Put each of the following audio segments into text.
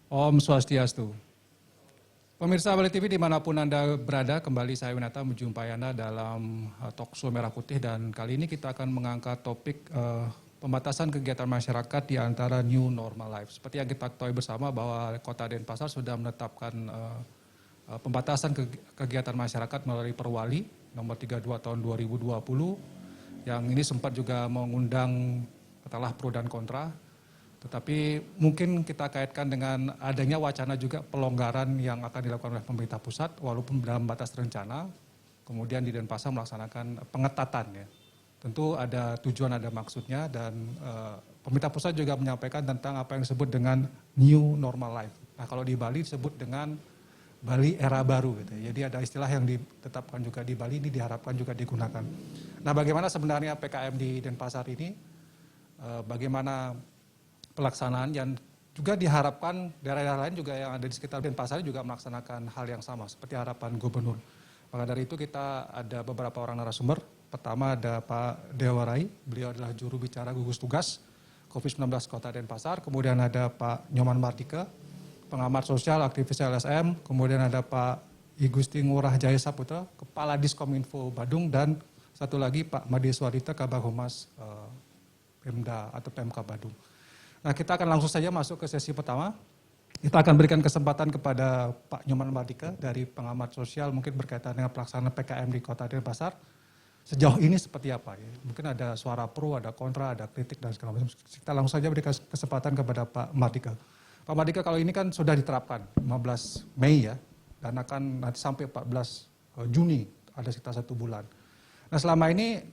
Om Swastiastu. Pemirsa Bali TV dimanapun Anda berada, kembali saya Winata menjumpai Anda dalam Talkshow Merah Putih, dan kali ini kita akan mengangkat topik pembatasan kegiatan masyarakat di antara New Normal Life. Seperti yang kita ketahui bersama bahwa Kota Denpasar sudah menetapkan pembatasan kegiatan masyarakat melalui Perwali nomor 32 tahun 2020, yang ini sempat juga mengundang katakanlah pro dan kontra. Tetapi mungkin kita kaitkan dengan adanya wacana juga pelonggaran yang akan dilakukan oleh pemerintah pusat walaupun dalam batas rencana. Kemudian di Denpasar melaksanakan pengetatan ya. Tentu ada tujuan, ada maksudnya, dan pemerintah pusat juga menyampaikan tentang apa yang disebut dengan New Normal Life. Nah, kalau di Bali disebut dengan Bali era baru gitu. Jadi ada istilah yang ditetapkan juga di Bali, ini diharapkan juga digunakan. Nah, bagaimana sebenarnya PKM di Denpasar ini? Bagaimana pelaksanaan yang juga diharapkan daerah-daerah lain juga yang ada di sekitar Denpasar juga melaksanakan hal yang sama seperti harapan gubernur. Maka dari itu kita ada beberapa orang narasumber. Pertama ada Pak Dewa Rai, beliau adalah juru bicara gugus tugas COVID-19 Kota Denpasar. Kemudian ada Pak Nyoman Mardika, pengamat sosial, aktivis LSM. Kemudian ada Pak I Gusti Ngurah Jaya Saputra, Kepala Diskominfo Badung. Dan satu lagi Pak Made Swadita, Kabag Humas Pemda atau PMK Badung. Nah, kita akan langsung saja masuk ke sesi pertama. Kita akan berikan kesempatan kepada Pak Nyoman Mardika dari pengamat sosial, mungkin berkaitan dengan pelaksanaan PKM di Kota Denpasar. Sejauh ini seperti apa ya? Mungkin ada suara pro, ada kontra, ada kritik dan segala macam. Kita langsung saja berikan kesempatan kepada Pak Mardika. Pak Mardika, kalau ini kan sudah diterapkan 15 Mei ya, dan akan nanti sampai 14 Juni, ada sekitar 1 bulan. Nah, selama ini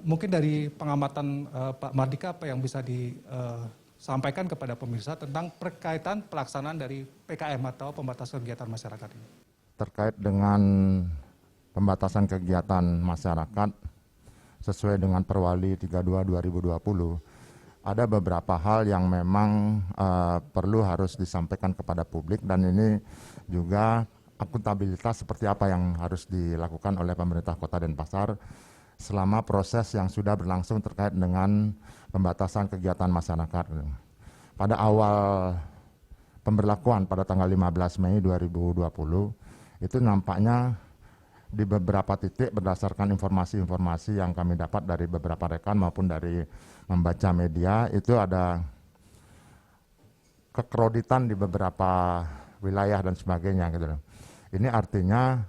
mungkin dari pengamatan Pak Mardika apa yang bisa sampaikan kepada pemirsa tentang perkaitan pelaksanaan dari PKM atau pembatasan kegiatan masyarakat ini. Terkait dengan pembatasan kegiatan masyarakat sesuai dengan Perwali 32 2020, ada beberapa hal yang memang perlu harus disampaikan kepada publik, dan ini juga akuntabilitas seperti apa yang harus dilakukan oleh pemerintah Kota Denpasar selama proses yang sudah berlangsung terkait dengan pembatasan kegiatan masyarakat. Pada awal pemberlakuan pada tanggal 15 Mei 2020, itu nampaknya di beberapa titik berdasarkan informasi-informasi yang kami dapat dari beberapa rekan maupun dari membaca media, itu ada kekreditan di beberapa wilayah dan sebagainya gitu. Ini artinya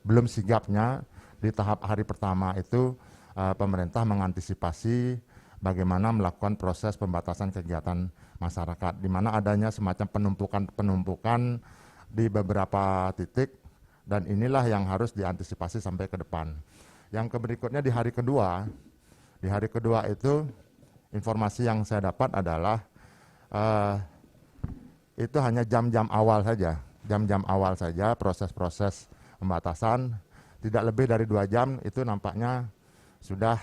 belum sigapnya di tahap hari pertama itu pemerintah mengantisipasi bagaimana melakukan proses pembatasan kegiatan masyarakat, di mana adanya semacam penumpukan di beberapa titik, dan inilah yang harus diantisipasi sampai ke depan. Yang berikutnya di hari kedua itu informasi yang saya dapat adalah itu hanya jam-jam awal saja proses-proses pembatasan. Tidak lebih dari 2 jam itu nampaknya sudah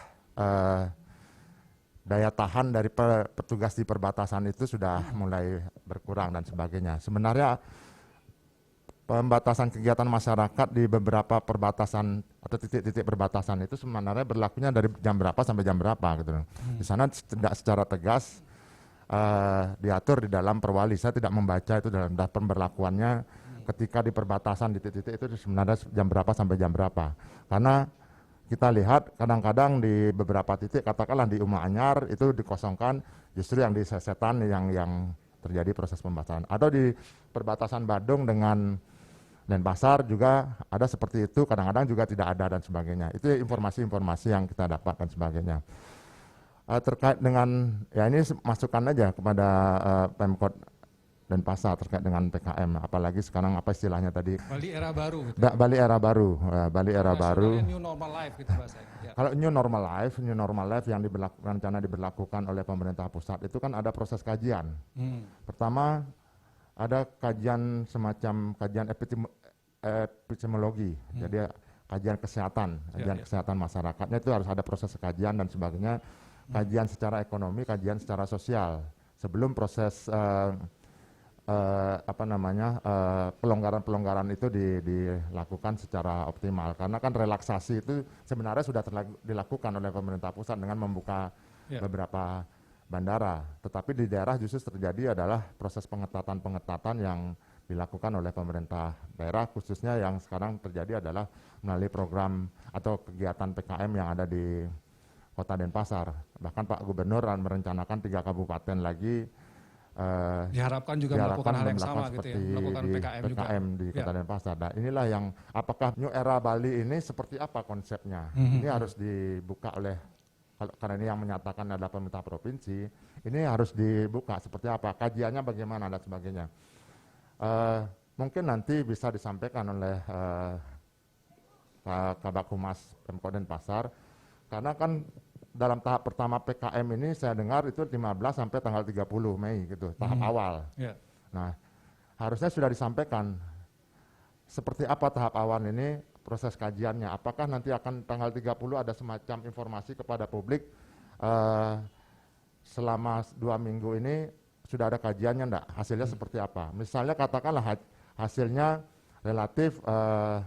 daya tahan dari petugas di perbatasan itu sudah mulai berkurang dan sebagainya. Sebenarnya pembatasan kegiatan masyarakat di beberapa perbatasan atau titik-titik perbatasan itu sebenarnya berlakunya dari jam berapa sampai jam berapa gitu. Di sana tidak secara tegas diatur di dalam Perwali. Saya tidak membaca itu dalam daftar pemberlakuannya. Ketika di perbatasan di titik-titik itu sebenarnya jam berapa sampai jam berapa. Karena kita lihat kadang-kadang di beberapa titik, katakanlah di Uma Anyar itu dikosongkan, justru yang di Sesetan yang terjadi proses pembatasan. Atau di perbatasan Badung dengan Denpasar juga ada seperti itu, kadang-kadang juga tidak ada dan sebagainya. Itu informasi-informasi yang kita dapat dan sebagainya. Terkait dengan, ya ini masukan aja kepada Pemkot Denpasar terkait dengan PKM, apalagi sekarang apa istilahnya tadi? Bali era baru. Gitu. Bali era baru, Bali era baru. New Normal Life gitu bahasanya. Ya. Kalau New Normal Life yang rencana diberlakukan oleh pemerintah pusat itu kan ada proses kajian. Pertama ada kajian semacam kajian epidemiologi, jadi kajian kesehatan masyarakatnya itu harus ada proses kajian dan sebagainya, kajian secara ekonomi, kajian secara sosial sebelum proses pelonggaran-pelonggaran itu dilakukan secara optimal, karena kan relaksasi itu sebenarnya sudah dilakukan oleh pemerintah pusat dengan membuka beberapa bandara. Tetapi di daerah justru terjadi adalah proses pengetatan yang dilakukan oleh pemerintah daerah, khususnya yang sekarang terjadi adalah melalui program atau kegiatan PKM yang ada di Kota Denpasar. Bahkan Pak Gubernur merencanakan 3 kabupaten lagi Diharapkan juga melakukan hal yang sama gitu ya, melakukan di PKM juga. di Kota Denpasar. Nah, inilah yang apakah New Era Bali ini seperti apa konsepnya? Ini harus dibuka oleh, karena ini yang menyatakan adalah pemerintah provinsi, ini harus dibuka seperti apa, kajiannya bagaimana dan sebagainya. Mungkin nanti bisa disampaikan oleh Kabak Humas Pemkot Denpasar, karena kan dalam tahap pertama PKM ini saya dengar itu 15 sampai tanggal 30 Mei gitu, tahap awal. Yeah. Nah, harusnya sudah disampaikan seperti apa tahap awal ini proses kajiannya. Apakah nanti akan tanggal 30 ada semacam informasi kepada publik selama 2 minggu ini sudah ada kajiannya enggak? Hasilnya seperti apa? Misalnya katakanlah hasilnya relatif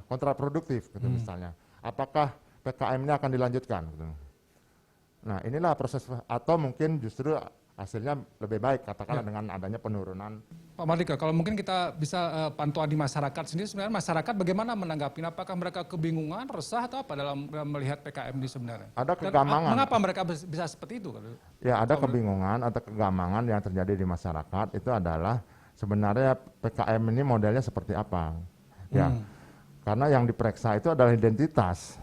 kontraproduktif gitu misalnya. Apakah PKM-nya akan dilanjutkan gitu. Nah, inilah proses, atau mungkin justru hasilnya lebih baik katakanlah dengan adanya penurunan. Pak Mardika, kalau mungkin kita bisa pantauan di masyarakat sendiri, sebenarnya masyarakat bagaimana menanggapi? Apakah mereka kebingungan, resah atau apa dalam melihat PKM ini sebenarnya? Ada kegamangan. Mengapa mereka bisa seperti itu? Ya, ada kebingungan, ada kegamangan yang terjadi di masyarakat. Itu adalah sebenarnya PKM ini modelnya seperti apa? Ya, karena yang diperiksa itu adalah identitas,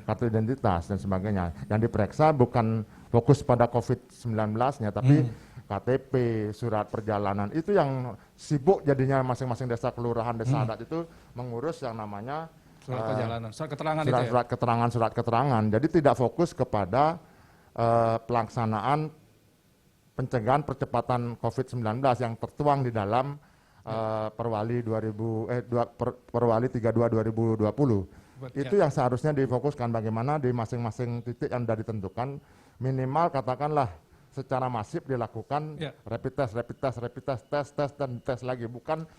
kartu identitas dan sebagainya. Yang diperiksa bukan fokus pada COVID-19-nya, tapi KTP, surat perjalanan. Itu yang sibuk jadinya masing-masing desa, kelurahan, desa adat itu mengurus yang namanya surat perjalanan, surat keterangan itu ya? Surat keterangan. Jadi tidak fokus kepada pelaksanaan pencegahan percepatan COVID-19 yang tertuang di dalam Perwali 32 2020. Itu yang seharusnya difokuskan bagaimana di masing-masing titik yang sudah ditentukan minimal katakanlah secara masif dilakukan rapid test dan tes lagi, bukan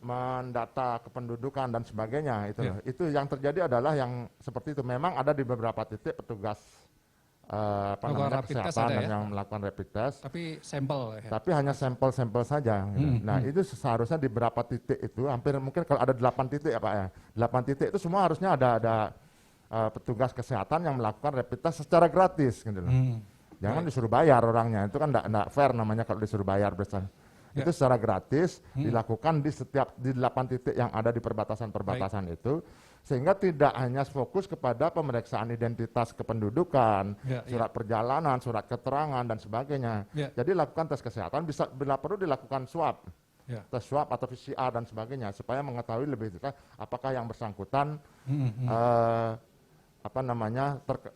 mendata kependudukan dan sebagainya itu. Itu yang terjadi adalah yang seperti itu. Memang ada di beberapa titik petugas kesehatan yang melakukan rapid test. Tapi sampel ya. Tapi hanya sampel-sampel saja. Gitu. Nah, itu seharusnya di beberapa titik itu, hampir mungkin kalau ada 8 titik ya Pak ya. 8 titik itu semua harusnya ada petugas kesehatan yang melakukan rapid test secara gratis gitu loh. Jangan disuruh bayar orangnya. Itu kan enggak fair namanya kalau disuruh bayar besar. Itu secara gratis dilakukan di 8 titik yang ada di perbatasan-perbatasan itu, sehingga tidak hanya fokus kepada pemeriksaan identitas kependudukan, surat perjalanan, surat keterangan dan sebagainya. Jadi lakukan tes kesehatan, bila perlu dilakukan swab, tes swab atau PCR dan sebagainya, supaya mengetahui lebih dekat apakah yang bersangkutan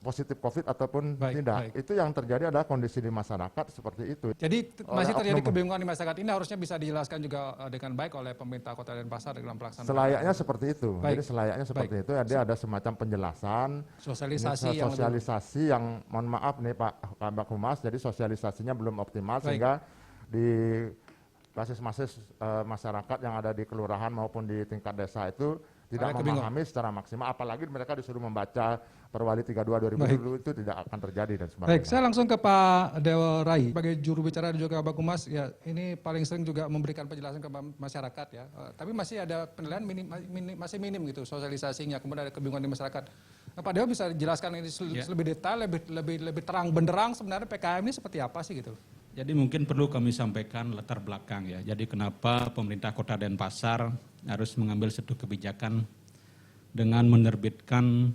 positif COVID ataupun tidak. Itu yang terjadi adalah kondisi di masyarakat seperti itu. Jadi masih terjadi kebingungan di masyarakat ini, harusnya bisa dijelaskan juga dengan baik oleh pemerintah Kota Denpasar dalam pelaksanaan. Selayaknya seperti itu. Jadi selayaknya seperti itu. Dia ada semacam penjelasan, sosialisasi yang mohon maaf nih Pak Kabak Humas, jadi sosialisasinya belum optimal sehingga di basis-basis masyarakat yang ada di kelurahan maupun di tingkat desa itu tidak memahami secara maksimal, apalagi mereka disuruh membaca Perwali 32 2020 itu tidak akan terjadi dan sebagainya. Baik, saya langsung ke Pak Dewa Rai. Sebagai juru bicara dan juga Kabak Humas, ya ini paling sering juga memberikan penjelasan ke masyarakat ya. Tapi masih ada penilaian masih minim gitu sosialisasinya, kemudian ada kebingungan di masyarakat. Nah, Pak Dewa bisa dijelaskan ini lebih detail, lebih terang benderang sebenarnya PKM ini seperti apa sih gitu? Jadi mungkin perlu kami sampaikan latar belakang ya. Jadi kenapa pemerintah Kota Denpasar harus mengambil satu kebijakan dengan menerbitkan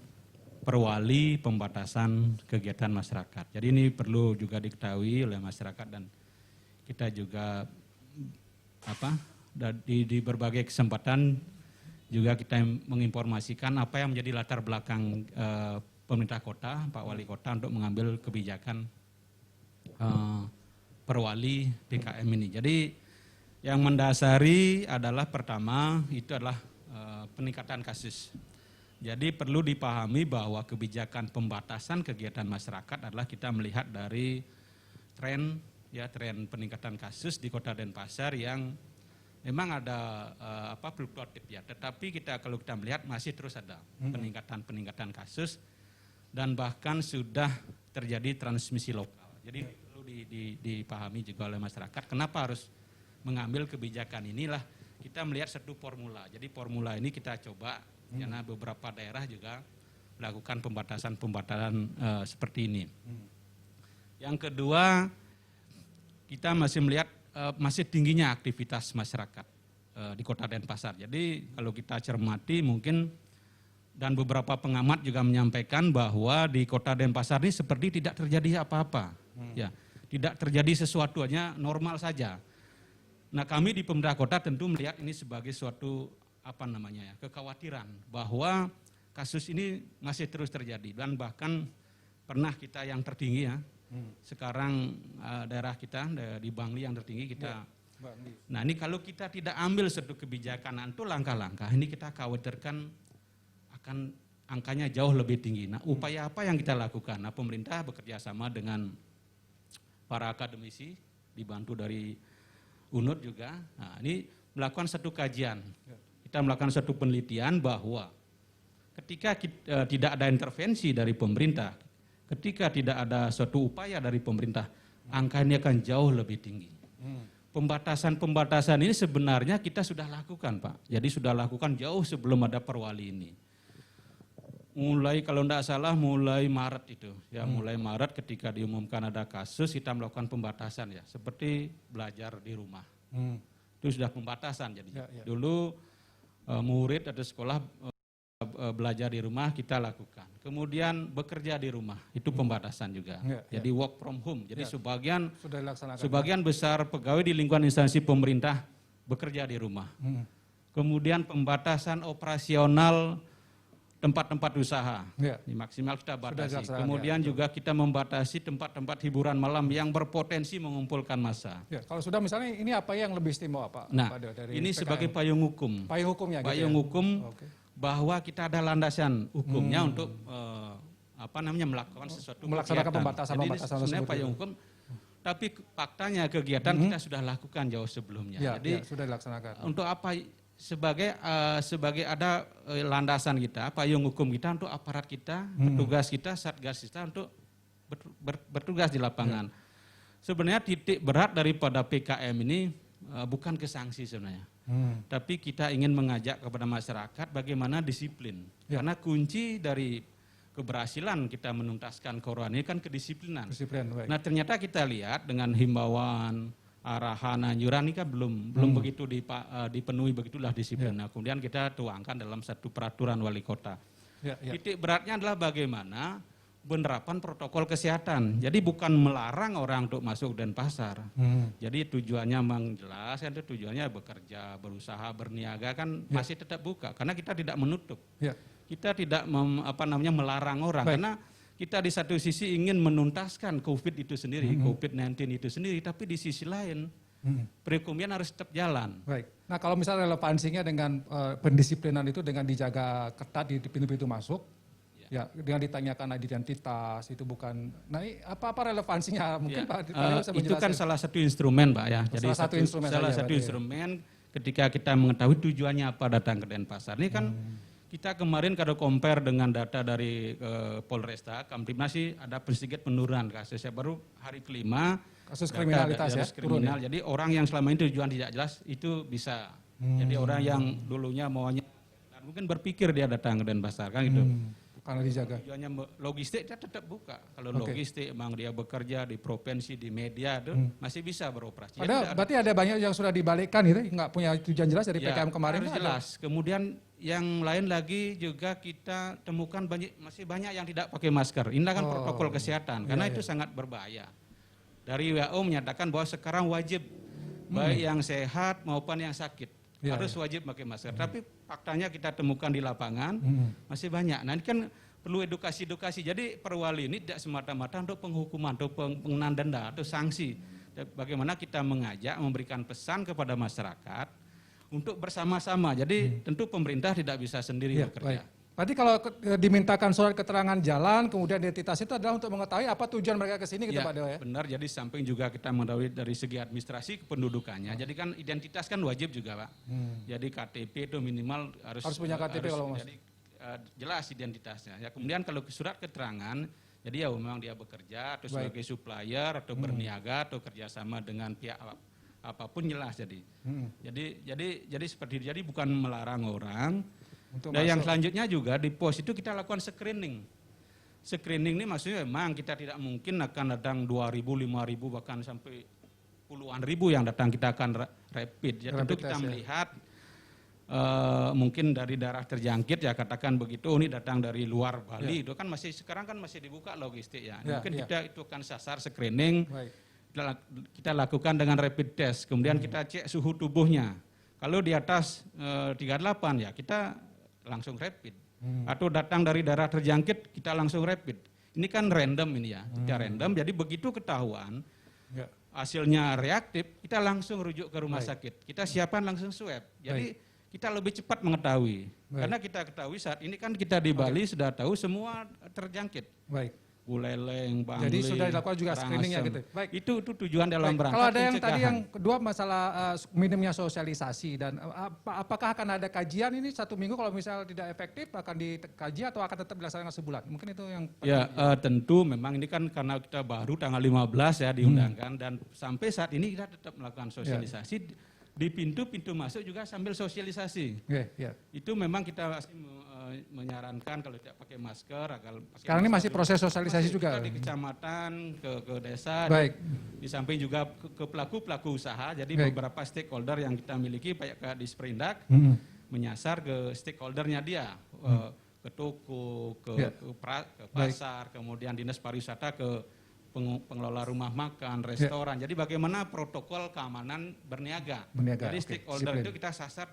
perwali pembatasan kegiatan masyarakat. Jadi ini perlu juga diketahui oleh masyarakat dan kita juga di berbagai kesempatan juga kita menginformasikan apa yang menjadi latar belakang pemerintah kota, Pak Wali Kota untuk mengambil kebijakan perwali PKM ini. Jadi yang mendasari adalah pertama itu adalah peningkatan kasus. Jadi perlu dipahami bahwa kebijakan pembatasan kegiatan masyarakat adalah kita melihat dari tren peningkatan kasus di Kota Denpasar yang memang ada fluktuatif ya. Tetapi kalau kita melihat masih terus ada peningkatan kasus dan bahkan sudah terjadi transmisi lokal. Jadi perlu dipahami juga oleh masyarakat. Kenapa harus mengambil kebijakan inilah? Kita melihat satu formula. Jadi formula ini kita coba karena beberapa daerah juga melakukan pembatasan-pembatasan seperti ini. Yang kedua, kita masih melihat masih tingginya aktivitas masyarakat di Kota Denpasar. Jadi kalau kita cermati mungkin dan beberapa pengamat juga menyampaikan bahwa di Kota Denpasar ini seperti tidak terjadi apa-apa. Ya, tidak terjadi sesuatu, hanya normal saja. Nah, kami di pemerintah kota tentu melihat ini sebagai suatu kekhawatiran bahwa kasus ini masih terus terjadi dan bahkan pernah kita yang tertinggi ya. Sekarang daerah kita di Bangli yang tertinggi kita. Nah, ini kalau kita tidak ambil suatu kebijakan itu langkah-langkah ini kita khawatirkan akan angkanya jauh lebih tinggi. Nah, upaya apa yang kita lakukan? Nah, pemerintah bekerja sama dengan para akademisi dibantu dari UNUD juga. Nah, ini melakukan satu kajian. Kita melakukan satu penelitian bahwa ketika tidak ada intervensi dari pemerintah, ketika tidak ada suatu upaya dari pemerintah, angka ini akan jauh lebih tinggi. Pembatasan-pembatasan ini sebenarnya kita sudah lakukan, Pak. Jadi sudah lakukan jauh sebelum ada Perwali ini. Mulai kalau tidak salah mulai Maret itu, ya mulai Maret ketika diumumkan ada kasus kita melakukan pembatasan ya, seperti belajar di rumah. Itu sudah pembatasan jadi. Dulu murid atau sekolah belajar di rumah kita lakukan. Kemudian bekerja di rumah itu pembatasan juga. Jadi work from home. Jadi sebagian besar pegawai di lingkungan instansi pemerintah bekerja di rumah. Kemudian pembatasan operasional tempat-tempat usaha, maksimal kita batasi. Kemudian juga kita membatasi tempat-tempat hiburan malam yang berpotensi mengumpulkan massa. Ya, kalau sudah misalnya ini apa yang lebih istimewa Pak? Nah, dari ini PKM? sebagai payung hukum. Payung hukumnya. Payung hukum bahwa kita ada landasan hukumnya untuk melakukan sesuatu melaksanakan kegiatan. pembatasan-pembatasan Jadi sebenarnya payung hukum. Tapi faktanya kegiatan kita sudah lakukan jauh sebelumnya. Jadi sudah dilaksanakan. untuk apa? Sebagai ada landasan kita, payung hukum kita untuk aparat kita, petugas kita, satgas kita untuk bertugas di lapangan. Sebenarnya titik berat daripada PKM ini bukan ke sanksi sebenarnya, tapi kita ingin mengajak kepada masyarakat bagaimana disiplin. Karena kunci dari keberhasilan kita menuntaskan corona ini kan kedisiplinan. Nah, ternyata kita lihat dengan himbauan, arahan, anjuran ini kan belum begitu dipenuhi begitulah disiplin. Nah, kemudian kita tuangkan dalam satu peraturan wali kota. Titik beratnya adalah bagaimana penerapan protokol kesehatan. Jadi bukan melarang orang untuk masuk Denpasar. Jadi tujuannya memang jelas, kan tujuannya bekerja, berusaha, berniaga kan masih tetap buka. Karena kita tidak menutup. Kita tidak melarang orang. Karena kita di satu sisi ingin menuntaskan COVID itu sendiri, COVID-19 itu sendiri, tapi di sisi lain perekonomian harus tetap jalan. Baik. Nah, kalau misalnya relevansinya dengan pendisiplinan itu dengan dijaga ketat di pintu-pintu masuk, dengan ditanyakan identitas itu bukan. Nah, apa relevansinya? Mungkin Pak bisa menjelaskan. Itu kan salah satu instrumen, Pak ya. Jadi salah satu instrumen ketika kita mengetahui tujuannya apa datang ke Denpasar. Ini kan kita kemarin kalau compare dengan data dari Polresta, Kamtibnas sih ada sedikit penurunan kasusnya. Baru hari kelima kasus kriminalitas kriminal. Ya. Jadi orang yang selama ini tujuan tidak jelas itu bisa. Jadi orang yang dulunya maunya mungkin berpikir dia datang ke Denpasar kan gitu. Karena dijaga. Tujuannya logistik dia tetap buka. Kalau logistik emang dia bekerja di provinsi, di media itu masih bisa beroperasi. Berarti ada banyak yang sudah dibalikkan gitu, nggak punya tujuan jelas dari PKM kemarin. Harus jelas. Kemudian yang lain lagi juga kita temukan masih banyak yang tidak pakai masker. Ini kan protokol kesehatan, karena itu sangat berbahaya. Dari WHO menyatakan bahwa sekarang wajib baik yang sehat maupun yang sakit harus wajib pakai masker. Tapi faktanya kita temukan di lapangan masih banyak. Nah, ini kan perlu edukasi-edukasi. Jadi Perwali ini tidak semata-mata untuk penghukuman atau pengenaan denda atau sanksi. Bagaimana kita mengajak, memberikan pesan kepada masyarakat untuk bersama-sama. Jadi tentu pemerintah tidak bisa sendiri bekerja. Baik. Berarti kalau dimintakan surat keterangan jalan, kemudian identitas itu adalah untuk mengetahui apa tujuan mereka ke sini gitu Pak Dewa ya? Benar, jadi samping juga kita mengetahui dari segi administrasi kependudukannya. Jadi kan identitas kan wajib juga Pak. Jadi KTP itu minimal harus punya KTP kalau masuk. Jadi jelas identitasnya. Ya, kemudian kalau surat keterangan Jadi ya memang dia bekerja atau sebagai supplier atau berniaga atau kerjasama dengan pihak apapun jelas jadi. Jadi seperti itu. Jadi bukan melarang orang. Dan yang selanjutnya juga di pos itu kita lakukan screening. Screening ini maksudnya memang kita tidak mungkin akan datang 2.000, 5.000 bahkan sampai puluhan ribu yang datang, kita akan rapid. Ya, tentu kita melihat mungkin dari daerah terjangkit ya katakan begitu, ini datang dari luar Bali, itu kan masih sekarang kan masih dibuka logistik ya. Mungkin kita itu akan sasar screening, kita lakukan dengan rapid test, kemudian kita cek suhu tubuhnya. Kalau di atas 38 ya kita langsung rapid. Atau datang dari daerah terjangkit kita langsung rapid. Ini kan random ini ya, kita random. Jadi begitu ketahuan hasilnya reaktif, kita langsung rujuk ke rumah sakit. Kita siapkan langsung swab. Jadi kita lebih cepat mengetahui. Karena kita ketahui saat ini kan kita di Bali sudah tahu semua terjangkit. Buleleng, Bangli, jadi sudah dilakukan juga screeningnya gitu. Baik. Itu tujuan dalam rangka kalau ada yang pencegahan. tadi yang kedua masalah minimnya sosialisasi dan apakah akan ada kajian ini 1 minggu kalau misalnya tidak efektif akan dikaji atau akan tetap dilaksanakan sebulan? Mungkin itu yang ya tentu memang ini kan karena kita baru tanggal 15 ya diundangkan dan sampai saat ini kita tetap melakukan sosialisasi. Di pintu-pintu masuk juga sambil sosialisasi. Itu memang kita menyarankan kalau tidak pakai masker agar pakai sekarang ini masih proses sosialisasi juga di kecamatan ke desa. Di samping juga ke pelaku usaha. Jadi beberapa stakeholder yang kita miliki baik ke Disperindak menyasar ke stakeholdernya dia, ke toko, ke pasar, kemudian dinas pariwisata, ke pengelola rumah makan, restoran. Jadi bagaimana protokol keamanan berniaga. Jadi stakeholder itu kita sasar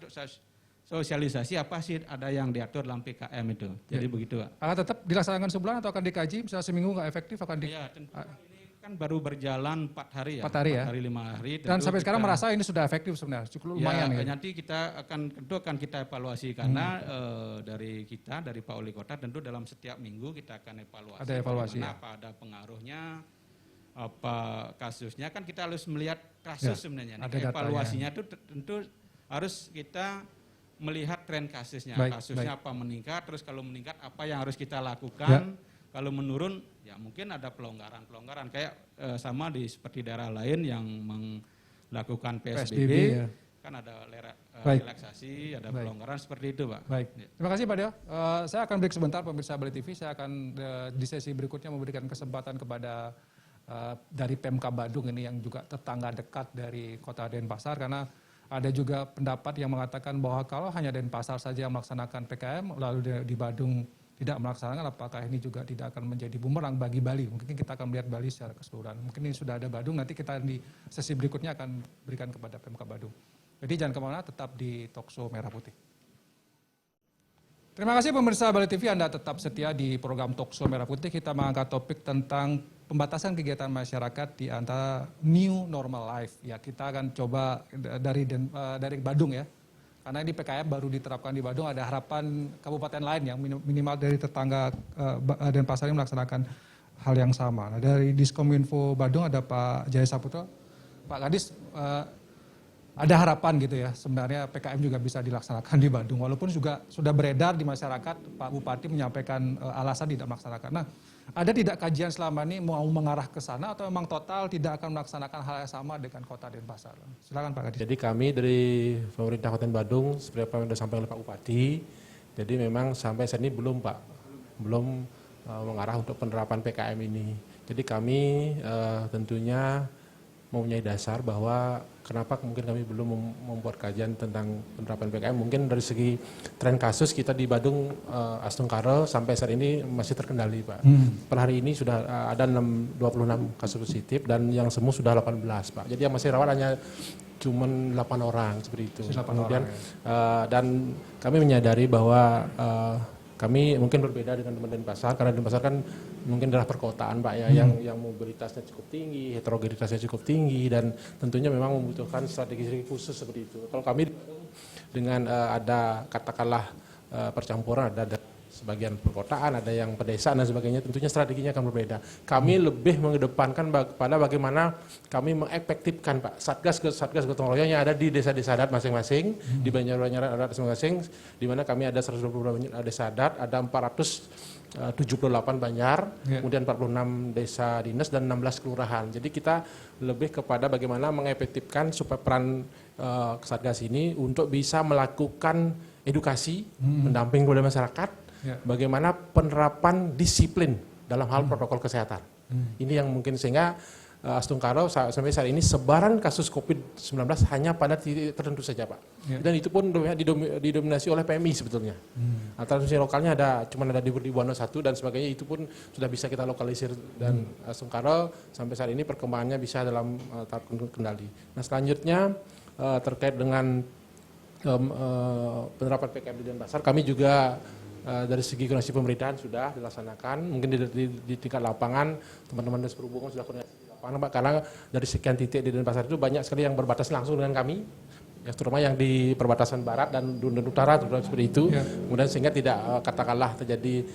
sosialisasi apa sih ada yang diatur dalam PKM itu. Jadi begitu Pak. Akan tetap dilaksanakan sebulan atau akan dikaji? Misalnya seminggu nggak efektif akan ya, tentu ini kan baru berjalan 4 hari ya. 4 hari ya. 4 hari 5 hari. Dan sampai sekarang merasa ini sudah efektif sebenarnya, cukup lumayan ya. Nanti kita akan kita evaluasi karena dari Pak Wali Kota tentu dalam setiap minggu kita akan evaluasi. Ada evaluasi ya. Apa ada pengaruhnya, apa kasusnya, kan kita harus melihat kasus sebenarnya. Evaluasinya itu tentu harus kita melihat tren kasusnya. Kasusnya apa meningkat, terus kalau meningkat apa yang harus kita lakukan. Kalau menurun ya mungkin ada pelonggaran kayak sama seperti daerah lain yang melakukan PSBB. Kan ada relaksasi, ada pelonggaran seperti itu Pak. Terima kasih Pak Deo. Saya akan break sebentar pemirsa Bali TV. Saya akan di sesi berikutnya memberikan kesempatan kepada dari Pemkab Badung ini yang juga tetangga dekat dari Kota Denpasar, karena ada juga pendapat yang mengatakan bahwa kalau hanya Denpasar saja yang melaksanakan PKM lalu di Badung tidak melaksanakan, apakah ini juga tidak akan menjadi bumerang bagi Bali? Mungkin kita akan melihat Bali secara keseluruhan. Mungkin ini sudah ada Badung, nanti kita di sesi berikutnya akan berikan kepada Pemkab Badung. Jadi jangan kemana, tetap di Talkshow Merah Putih. Terima kasih pemirsa Bali TV, Anda tetap setia di program Talkshow Merah Putih. Kita mengangkat topik tentang pembatasan kegiatan masyarakat di antara new normal life. Ya, kita akan coba dari Badung ya. Karena ini PKM baru diterapkan di Badung, ada harapan kabupaten lain yang minimal dari tetangga Denpasar ini melaksanakan hal yang sama. Nah, dari Diskominfo Badung ada Pak Jaya Saputra. Pak Kadis, ada harapan gitu ya, sebenarnya PKM juga bisa dilaksanakan di Badung. Walaupun juga sudah beredar di masyarakat, Pak Bupati menyampaikan alasan tidak melaksanakan. Nah, ada tidak kajian selama ini mau mengarah ke sana atau memang total tidak akan melaksanakan hal yang sama dengan Kota Denpasar? Silakan Pak Kadis. Jadi kami dari pemerintah Kota Badung, seperti apa yang sudah disampaikan oleh Pak Bupati, jadi memang sampai saat ini belum mengarah untuk penerapan PKM ini. Jadi kami tentunya mempunyai dasar bahwa kenapa mungkin kami belum membuat kajian tentang penerapan PKM. Mungkin dari segi tren kasus kita di Badung Astungkara sampai saat ini masih terkendali Pak. Per hari ini sudah ada 26 kasus positif dan yang sembuh sudah 18 Pak. Jadi yang masih rawat hanya cuma 8 orang seperti itu. Kemudian dan kami menyadari bahwa kami mungkin berbeda dengan teman Denpasar, karena Denpasar kan mungkin adalah perkotaan Pak ya, yang mobilitasnya cukup tinggi, heterogenitasnya cukup tinggi, dan tentunya memang membutuhkan strategi khusus seperti itu. Kalau kami dengan ada katakanlah percampuran, ada sebagian perkotaan, ada yang pedesaan dan sebagainya, tentunya strateginya akan berbeda. Kami lebih mengedepankan pada bagaimana kami mengefektifkan Pak Satgas gotong royong yang ada di desa-desa adat masing-masing, di Banjar-Banjar adat masing-masing, di mana kami ada 122 desa adat, ada 478 Banjar, kemudian 46 desa dinas dan 16 kelurahan. Jadi kita lebih kepada bagaimana mengefektifkan supaya peran Satgas ini untuk bisa melakukan edukasi, mendamping kepada masyarakat, bagaimana penerapan disiplin dalam hal protokol kesehatan. Ini yang mungkin sehingga Astungkaro sampai saat ini sebaran kasus COVID-19 hanya pada titik tertentu saja Pak. Dan itu pun didominasi oleh PMI sebetulnya. Transmisi lokalnya cuma ada di Buano 1 dan sebagainya, itu pun sudah bisa kita lokalisir dan Astungkaro sampai saat ini perkembangannya bisa dalam tahap kendali. Nah selanjutnya terkait dengan penerapan PKM di Denpasar, kami juga dari segi koordinasi pemerintahan sudah dilaksanakan. Mungkin di tingkat lapangan teman-teman Dinas Perhubungan sudah koordinasi di lapangan Pak, karena dari sekian titik di Denpasar itu banyak sekali yang berbatas langsung dengan kami, ya, terutama yang di perbatasan barat dan utara seperti itu. Kemudian sehingga tidak katakanlah terjadi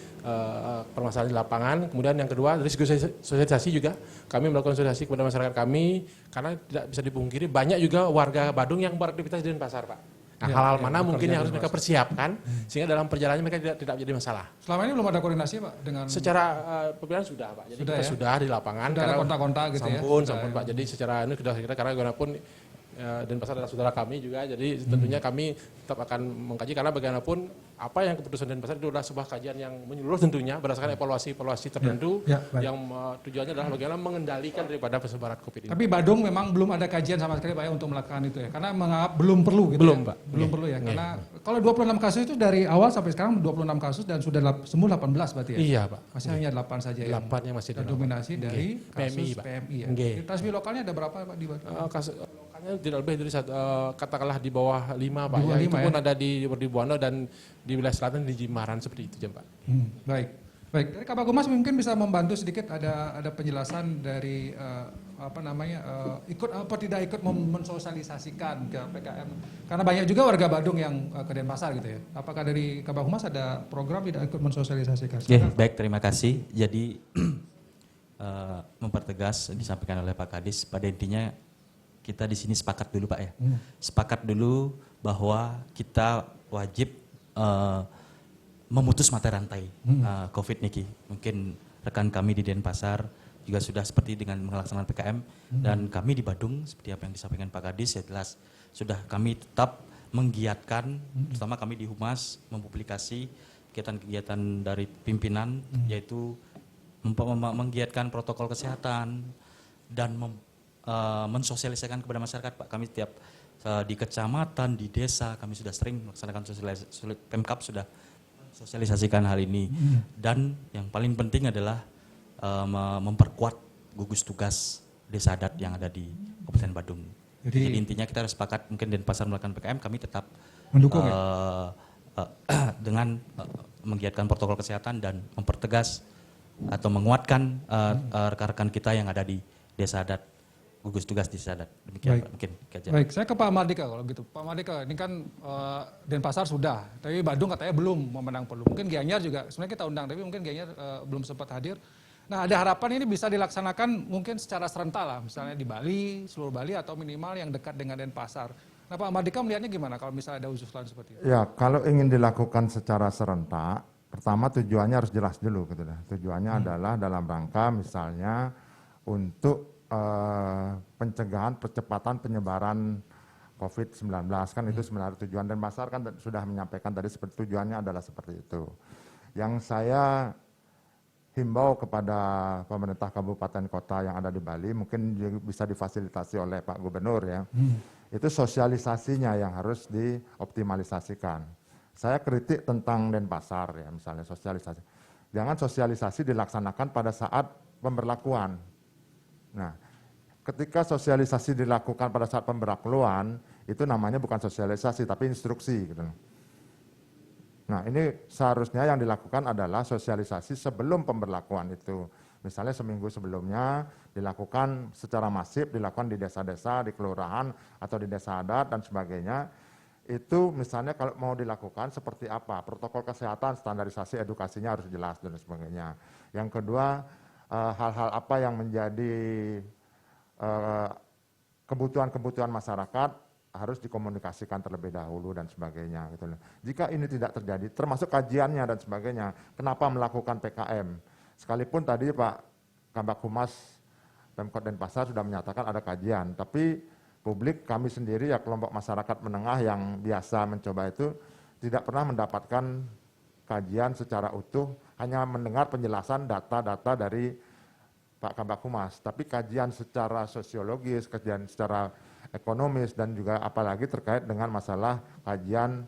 permasalahan di lapangan. Kemudian yang kedua dari segi sosialisasi juga kami melakukan sosialisasi kepada masyarakat kami, karena tidak bisa dipungkiri banyak juga warga Badung yang beraktivitas di Denpasar Pak. Nah, hal-hal mana mungkin yang harus mereka persiapkan sehingga dalam perjalanan mereka tidak menjadi masalah. Selama ini belum ada koordinasi Pak dengan secara pemilihan sudah Pak. Jadi kita sudah di lapangan. Sudah ada kontak-kontak gitu sampun Pak. Jadi secara ini sudah kita karena bagaimanapun Denpasar adalah saudara kami juga. Jadi tentunya kami tetap akan mengkaji karena bagaimanapun apa yang keputusan Denpasar itu adalah sebuah kajian yang menyeluruh tentunya berdasarkan evaluasi tertentu yang tujuannya adalah bagaimana mengendalikan daripada persebaran COVID ini. Tapi Badung memang belum ada kajian sama sekali Pak ya untuk melakukan itu ya. Karena menganggap belum perlu gitu. Belum ya. Pak. Belum perlu ya. Karena kalau 26 kasus itu dari awal sampai sekarang 26 kasus dan sudah semua 18 berarti ya. Iya Pak. Masih hanya 8 saja yang 8 yang masih dominasi dari kasus PMI Pak. PMI ya. Di transmisi lokalnya ada berapa Pak di Badung? Kasus lokalnya tidak lebih dari katakanlah di bawah 5 Pak. Di bawah Itu 5, pun ada di Buano dan di wilayah selatan di Jimaran seperti itu Pak. Baik. Dari Kabag Humas mungkin bisa membantu sedikit ada penjelasan dari ikut apa tidak ikut mensosialisasikan ke PKM. Karena banyak juga warga Badung yang ke Denpasar gitu ya. Apakah dari Kabag Humas ada program tidak ikut mensosialisasikan? Baik, terima kasih. Jadi mempertegas disampaikan oleh Pak Kadis, pada intinya kita di sini sepakat dulu Pak ya. Sepakat dulu bahwa kita wajib memutus mata rantai COVID niki. Mungkin rekan kami di Denpasar juga sudah seperti dengan melaksanakan PKM dan kami di Badung seperti apa yang disampaikan Pak Kadis ya jelas sudah kami tetap menggiatkan, terutama kami di Humas mempublikasi kegiatan-kegiatan dari pimpinan yaitu menggiatkan protokol kesehatan dan mensosialisasikan kepada masyarakat Pak. Kami setiap di kecamatan, di desa kami sudah sering melaksanakan sosialisasi, Pemkab sudah sosialisasikan hal ini. Dan yang paling penting adalah memperkuat gugus tugas desa adat yang ada di Kabupaten Badung. Jadi intinya kita harus sepakat, mungkin Denpasar melakukan PKM, kami tetap mendukung dengan menggiatkan protokol kesehatan dan mempertegas atau menguatkan rekan-rekan kita yang ada di desa adat, gugus tugas desa adat. Demikian Pak, mungkin. Baik, saya ke Pak Mardika kalau gitu. Pak Mardika, ini kan Denpasar sudah, tapi Badung katanya belum memenang perlu. Mungkin Gianyar juga, sebenarnya kita undang, tapi mungkin Gianyar belum sempat hadir. Nah, ada harapan ini bisa dilaksanakan mungkin secara serentak lah, misalnya di Bali, seluruh Bali atau minimal yang dekat dengan Denpasar. Nah, Pak Mardika melihatnya gimana kalau misalnya ada usulan seperti itu? Ya, kalau ingin dilakukan secara serentak, pertama tujuannya harus jelas dulu gitu dah. Tujuannya adalah dalam rangka misalnya untuk pencegahan percepatan penyebaran COVID-19 kan itu sebenarnya tujuan, dan Denpasar kan sudah menyampaikan tadi seperti tujuannya adalah seperti itu. Yang saya himbau kepada pemerintah kabupaten kota yang ada di Bali, mungkin bisa difasilitasi oleh Pak Gubernur ya. Itu sosialisasinya yang harus dioptimalisasikan. Saya kritik tentang Denpasar ya, misalnya sosialisasi. Jangan sosialisasi dilaksanakan pada saat pemberlakuan. Nah, ketika sosialisasi dilakukan pada saat pemberlakuan, itu namanya bukan sosialisasi tapi instruksi gitu. Nah, ini seharusnya yang dilakukan adalah sosialisasi sebelum pemberlakuan itu. Misalnya seminggu sebelumnya dilakukan secara masif, dilakukan di desa-desa, di kelurahan, atau di desa adat dan sebagainya. itu misalnya kalau mau dilakukan seperti apa, protokol kesehatan, standarisasi edukasinya harus jelas dan sebagainya. Yang kedua, hal-hal apa yang menjadi kebutuhan-kebutuhan masyarakat harus dikomunikasikan terlebih dahulu dan sebagainya. Gitu. Jika ini tidak terjadi, termasuk kajiannya dan sebagainya, kenapa melakukan PKM? Sekalipun tadi Pak Kabak Humas Pemkot Denpasar sudah menyatakan ada kajian, tapi publik, kami sendiri ya kelompok masyarakat menengah yang biasa mencoba itu tidak pernah mendapatkan kajian secara utuh, hanya mendengar penjelasan data-data dari Pak Kabak Humas. Tapi kajian secara sosiologis, kajian secara ekonomis, dan juga apalagi terkait dengan masalah kajian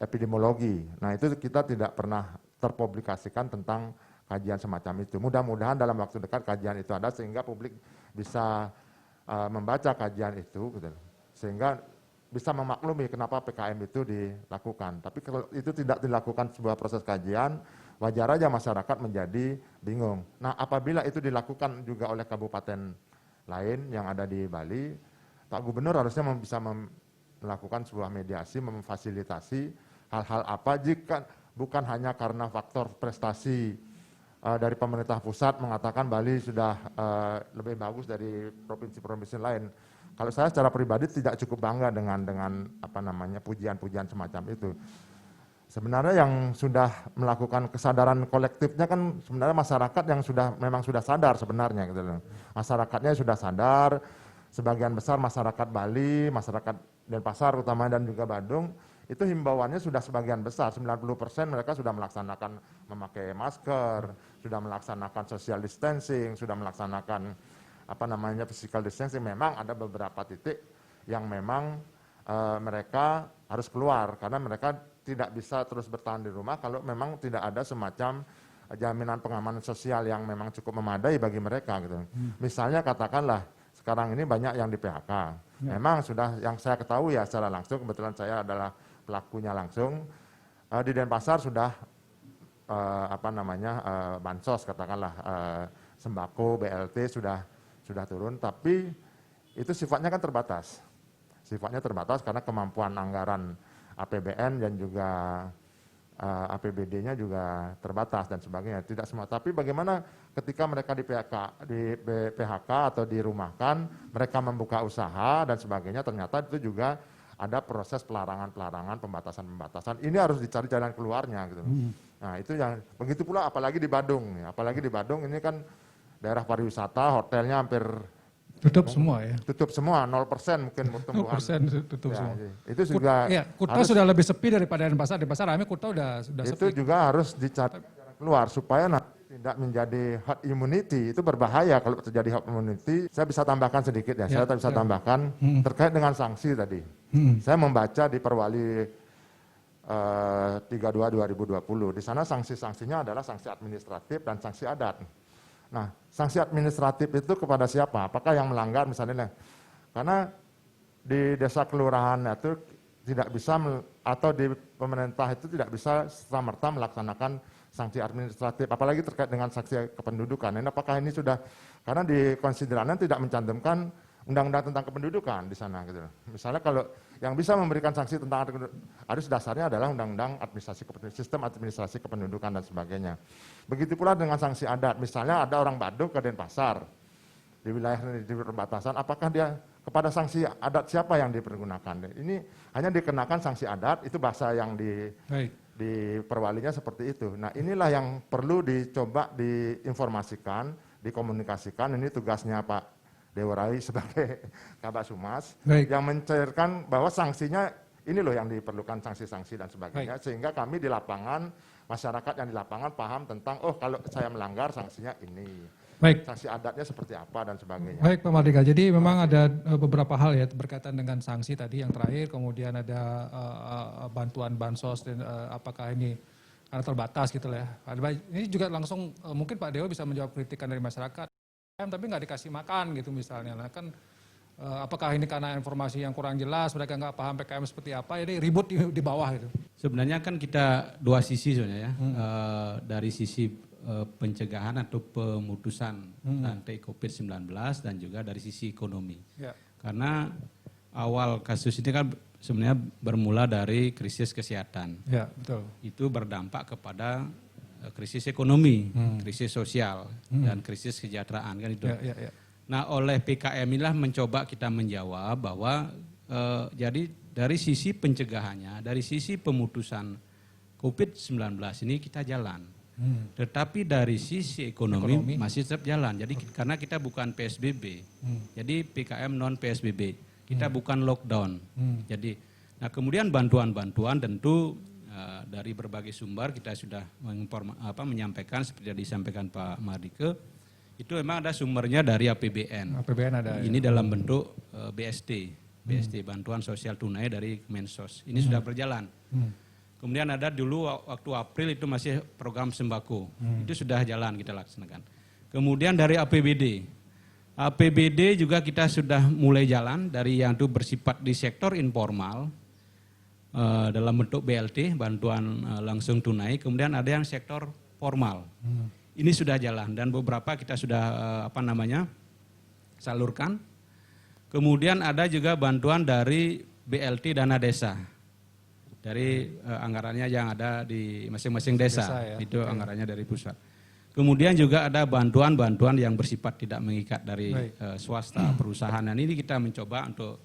epidemiologi. Nah itu kita tidak pernah terpublikasikan tentang kajian semacam itu. Mudah-mudahan dalam waktu dekat kajian itu ada sehingga publik bisa membaca kajian itu, gitu, sehingga bisa memaklumi kenapa PKM itu dilakukan. Tapi kalau itu tidak dilakukan sebuah proses kajian, wajar aja masyarakat menjadi bingung. Nah apabila itu dilakukan juga oleh kabupaten lain yang ada di Bali, Pak Gubernur harusnya bisa melakukan sebuah mediasi, memfasilitasi hal-hal apa jika bukan hanya karena faktor prestasi dari pemerintah pusat mengatakan Bali sudah lebih bagus dari provinsi-provinsi lain. Kalau saya secara pribadi tidak cukup bangga dengan apa namanya pujian-pujian semacam itu. Sebenarnya yang sudah melakukan kesadaran kolektifnya kan sebenarnya masyarakat yang memang sudah sadar sebenarnya gitu loh. Masyarakatnya sudah sadar, sebagian besar masyarakat Bali, masyarakat Denpasar utama dan juga Badung, itu himbauannya sudah sebagian besar, 90% mereka sudah melaksanakan memakai masker, sudah melaksanakan social distancing, sudah melaksanakan apa namanya physical distancing. Memang ada beberapa titik yang memang mereka harus keluar karena mereka tidak bisa terus bertahan di rumah kalau memang tidak ada semacam jaminan pengamanan sosial yang memang cukup memadai bagi mereka gitu. Misalnya katakanlah sekarang ini banyak yang di PHK. Memang sudah yang saya ketahui ya secara langsung, kebetulan saya adalah pelakunya langsung, di Denpasar sudah apa namanya bansos katakanlah sembako BLT sudah turun, tapi itu sifatnya kan terbatas. Sifatnya terbatas karena kemampuan anggaran APBN dan juga APBD-nya juga terbatas dan sebagainya. Tidak semua. Tapi bagaimana ketika mereka di PHK atau dirumahkan, mereka membuka usaha dan sebagainya, ternyata itu juga ada proses pelarangan-pelarangan, pembatasan-pembatasan. Ini harus dicari jalan keluarnya gitu. Nah, itu yang begitu pula apalagi di Badung. Apalagi di Badung ini kan daerah pariwisata, hotelnya hampir Tutup semua ya. tutup semua, 0% mungkin pertumbuhan. 0% tutup Ya, semua. itu juga Kuta sudah lebih sepi daripada Denpasar. Denpasar rame, Kuta udah itu sepi. juga harus dicari jalan keluar supaya nanti tidak menjadi herd immunity. Itu berbahaya kalau terjadi herd immunity. Saya bisa tambahkan sedikit ya, saya bisa tambahkan terkait dengan sanksi tadi. Saya membaca di Perwali 32/2020, di sana sanksi-sanksinya adalah sanksi administratif dan sanksi adat. Nah, sanksi administratif itu kepada siapa? Apakah yang melanggar misalnya? Karena di desa kelurahan itu tidak bisa atau di pemerintah itu tidak bisa serta-merta melaksanakan sanksi administratif, apalagi terkait dengan sanksi kependudukan. Ini apakah ini sudah, karena di konsiderannya tidak mencantumkan undang-undang tentang kependudukan di sana gitu. Misalnya kalau yang bisa memberikan sanksi tentang harus dasarnya adalah undang-undang sistem administrasi kependudukan dan sebagainya. Begitu pula dengan sanksi adat. Misalnya ada orang Badung ke Denpasar di wilayah di perbatasan, apakah dia kepada sanksi adat siapa yang dipergunakan? Ini hanya dikenakan sanksi adat, itu bahasa yang di perwalinya seperti itu. Nah, inilah yang perlu dicoba diinformasikan, dikomunikasikan. Ini tugasnya Pak Dewarai sebagai Kabak Humas yang mencairkan bahwa sanksinya ini loh yang diperlukan, sanksi-sanksi dan sebagainya. Sehingga kami di lapangan, masyarakat yang di lapangan paham tentang, oh kalau saya melanggar sanksinya ini. Sanksi adatnya seperti apa dan sebagainya. Baik Pak Mardika, jadi memang ada beberapa hal ya berkaitan dengan sanksi tadi yang terakhir, kemudian ada bantuan bansos dan apakah ini karena terbatas gitu lah ya. Ini juga langsung mungkin Pak Dewa bisa menjawab kritikan dari masyarakat. Tapi nggak dikasih makan gitu misalnya. Nah kan apakah ini karena informasi yang kurang jelas, mereka nggak paham PKM seperti apa, jadi ribut di bawah gitu. Sebenarnya kan kita dua sisi sebenarnya ya. Dari sisi pencegahan atau pemutusan rantai COVID-19 dan juga dari sisi ekonomi. Karena awal kasus ini kan sebenarnya bermula dari krisis kesehatan. Ya, betul. Itu berdampak kepada krisis ekonomi, krisis sosial, dan krisis kesejahteraan kan itu. Ya, ya, ya. Nah, oleh PKM inilah mencoba kita menjawab bahwa jadi dari sisi pencegahannya, dari sisi pemutusan COVID-19 ini kita jalan. Tetapi dari sisi ekonomi masih tetap jalan. Jadi karena kita bukan PSBB. Jadi PKM non PSBB. Kita bukan lockdown. Jadi nah kemudian bantuan-bantuan tentu dari berbagai sumber kita sudah menyampaikan seperti yang disampaikan Pak Mardike. Itu memang ada sumbernya dari APBN. APBN ada. Ini dalam bentuk BST, bantuan sosial tunai dari Kemensos. Ini sudah berjalan. Kemudian ada dulu waktu April itu masih program sembako. Itu sudah jalan kita laksanakan. Kemudian dari APBD. APBD juga kita sudah mulai jalan dari yang itu bersifat di sektor informal dalam bentuk BLT, bantuan langsung tunai. Kemudian ada yang sektor formal. Ini sudah jalan dan beberapa kita sudah salurkan. Kemudian ada juga bantuan dari BLT dana desa. Dari anggarannya yang ada di masing-masing desa, ya? itu anggarannya dari pusat. Kemudian juga ada bantuan-bantuan yang bersifat tidak mengikat dari swasta, perusahaan. Dan ini kita mencoba untuk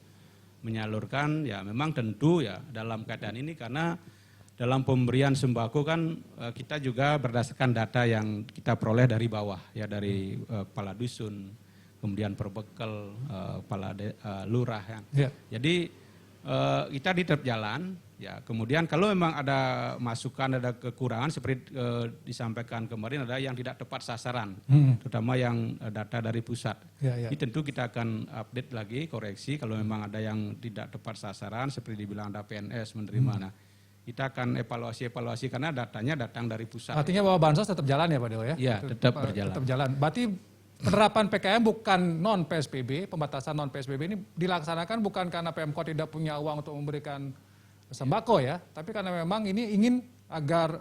menyalurkan, ya memang tentu ya dalam keadaan ini karena dalam pemberian sembako kan kita juga berdasarkan data yang kita peroleh dari bawah, ya dari kepala dusun, kemudian perbekal, kepala lurah. Ya. Jadi kita tetap jalan. Ya, kemudian kalau memang ada masukan, ada kekurangan seperti disampaikan kemarin ada yang tidak tepat sasaran, terutama yang data dari pusat. Ini tentu kita akan update lagi, koreksi kalau memang ada yang tidak tepat sasaran seperti dibilang ada PNS menerima. Nah, kita akan evaluasi karena datanya datang dari pusat. Artinya bahwa bansos tetap jalan ya Pak Dewa ya? Iya, tetap berjalan. Tetap jalan. Berarti penerapan PKM bukan non PSBB, pembatasan non PSBB ini dilaksanakan bukan karena Pemkot tidak punya uang untuk memberikan sembako ya, tapi karena memang ini ingin agar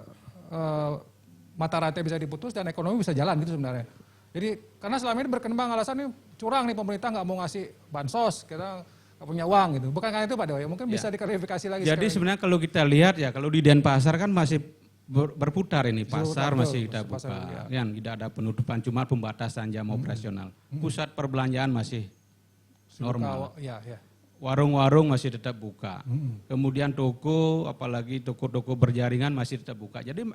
mata rantai bisa diputus dan ekonomi bisa jalan gitu sebenarnya. Jadi karena selama ini berkembang alasan ini curang nih pemerintah nggak mau ngasih bansos, kita nggak punya uang gitu. Bukan karena itu Pak Dewa ya, mungkin bisa diklarifikasi lagi. Jadi sebenarnya kalau kita lihat ya, kalau di Denpasar kan masih berputar ini, pasar masih kita buka, kan tidak ada penutupan, cuma pembatasan jam operasional. Pusat perbelanjaan masih normal. Warung-warung masih tetap buka. Kemudian toko, apalagi toko-toko berjaringan masih tetap buka. Jadi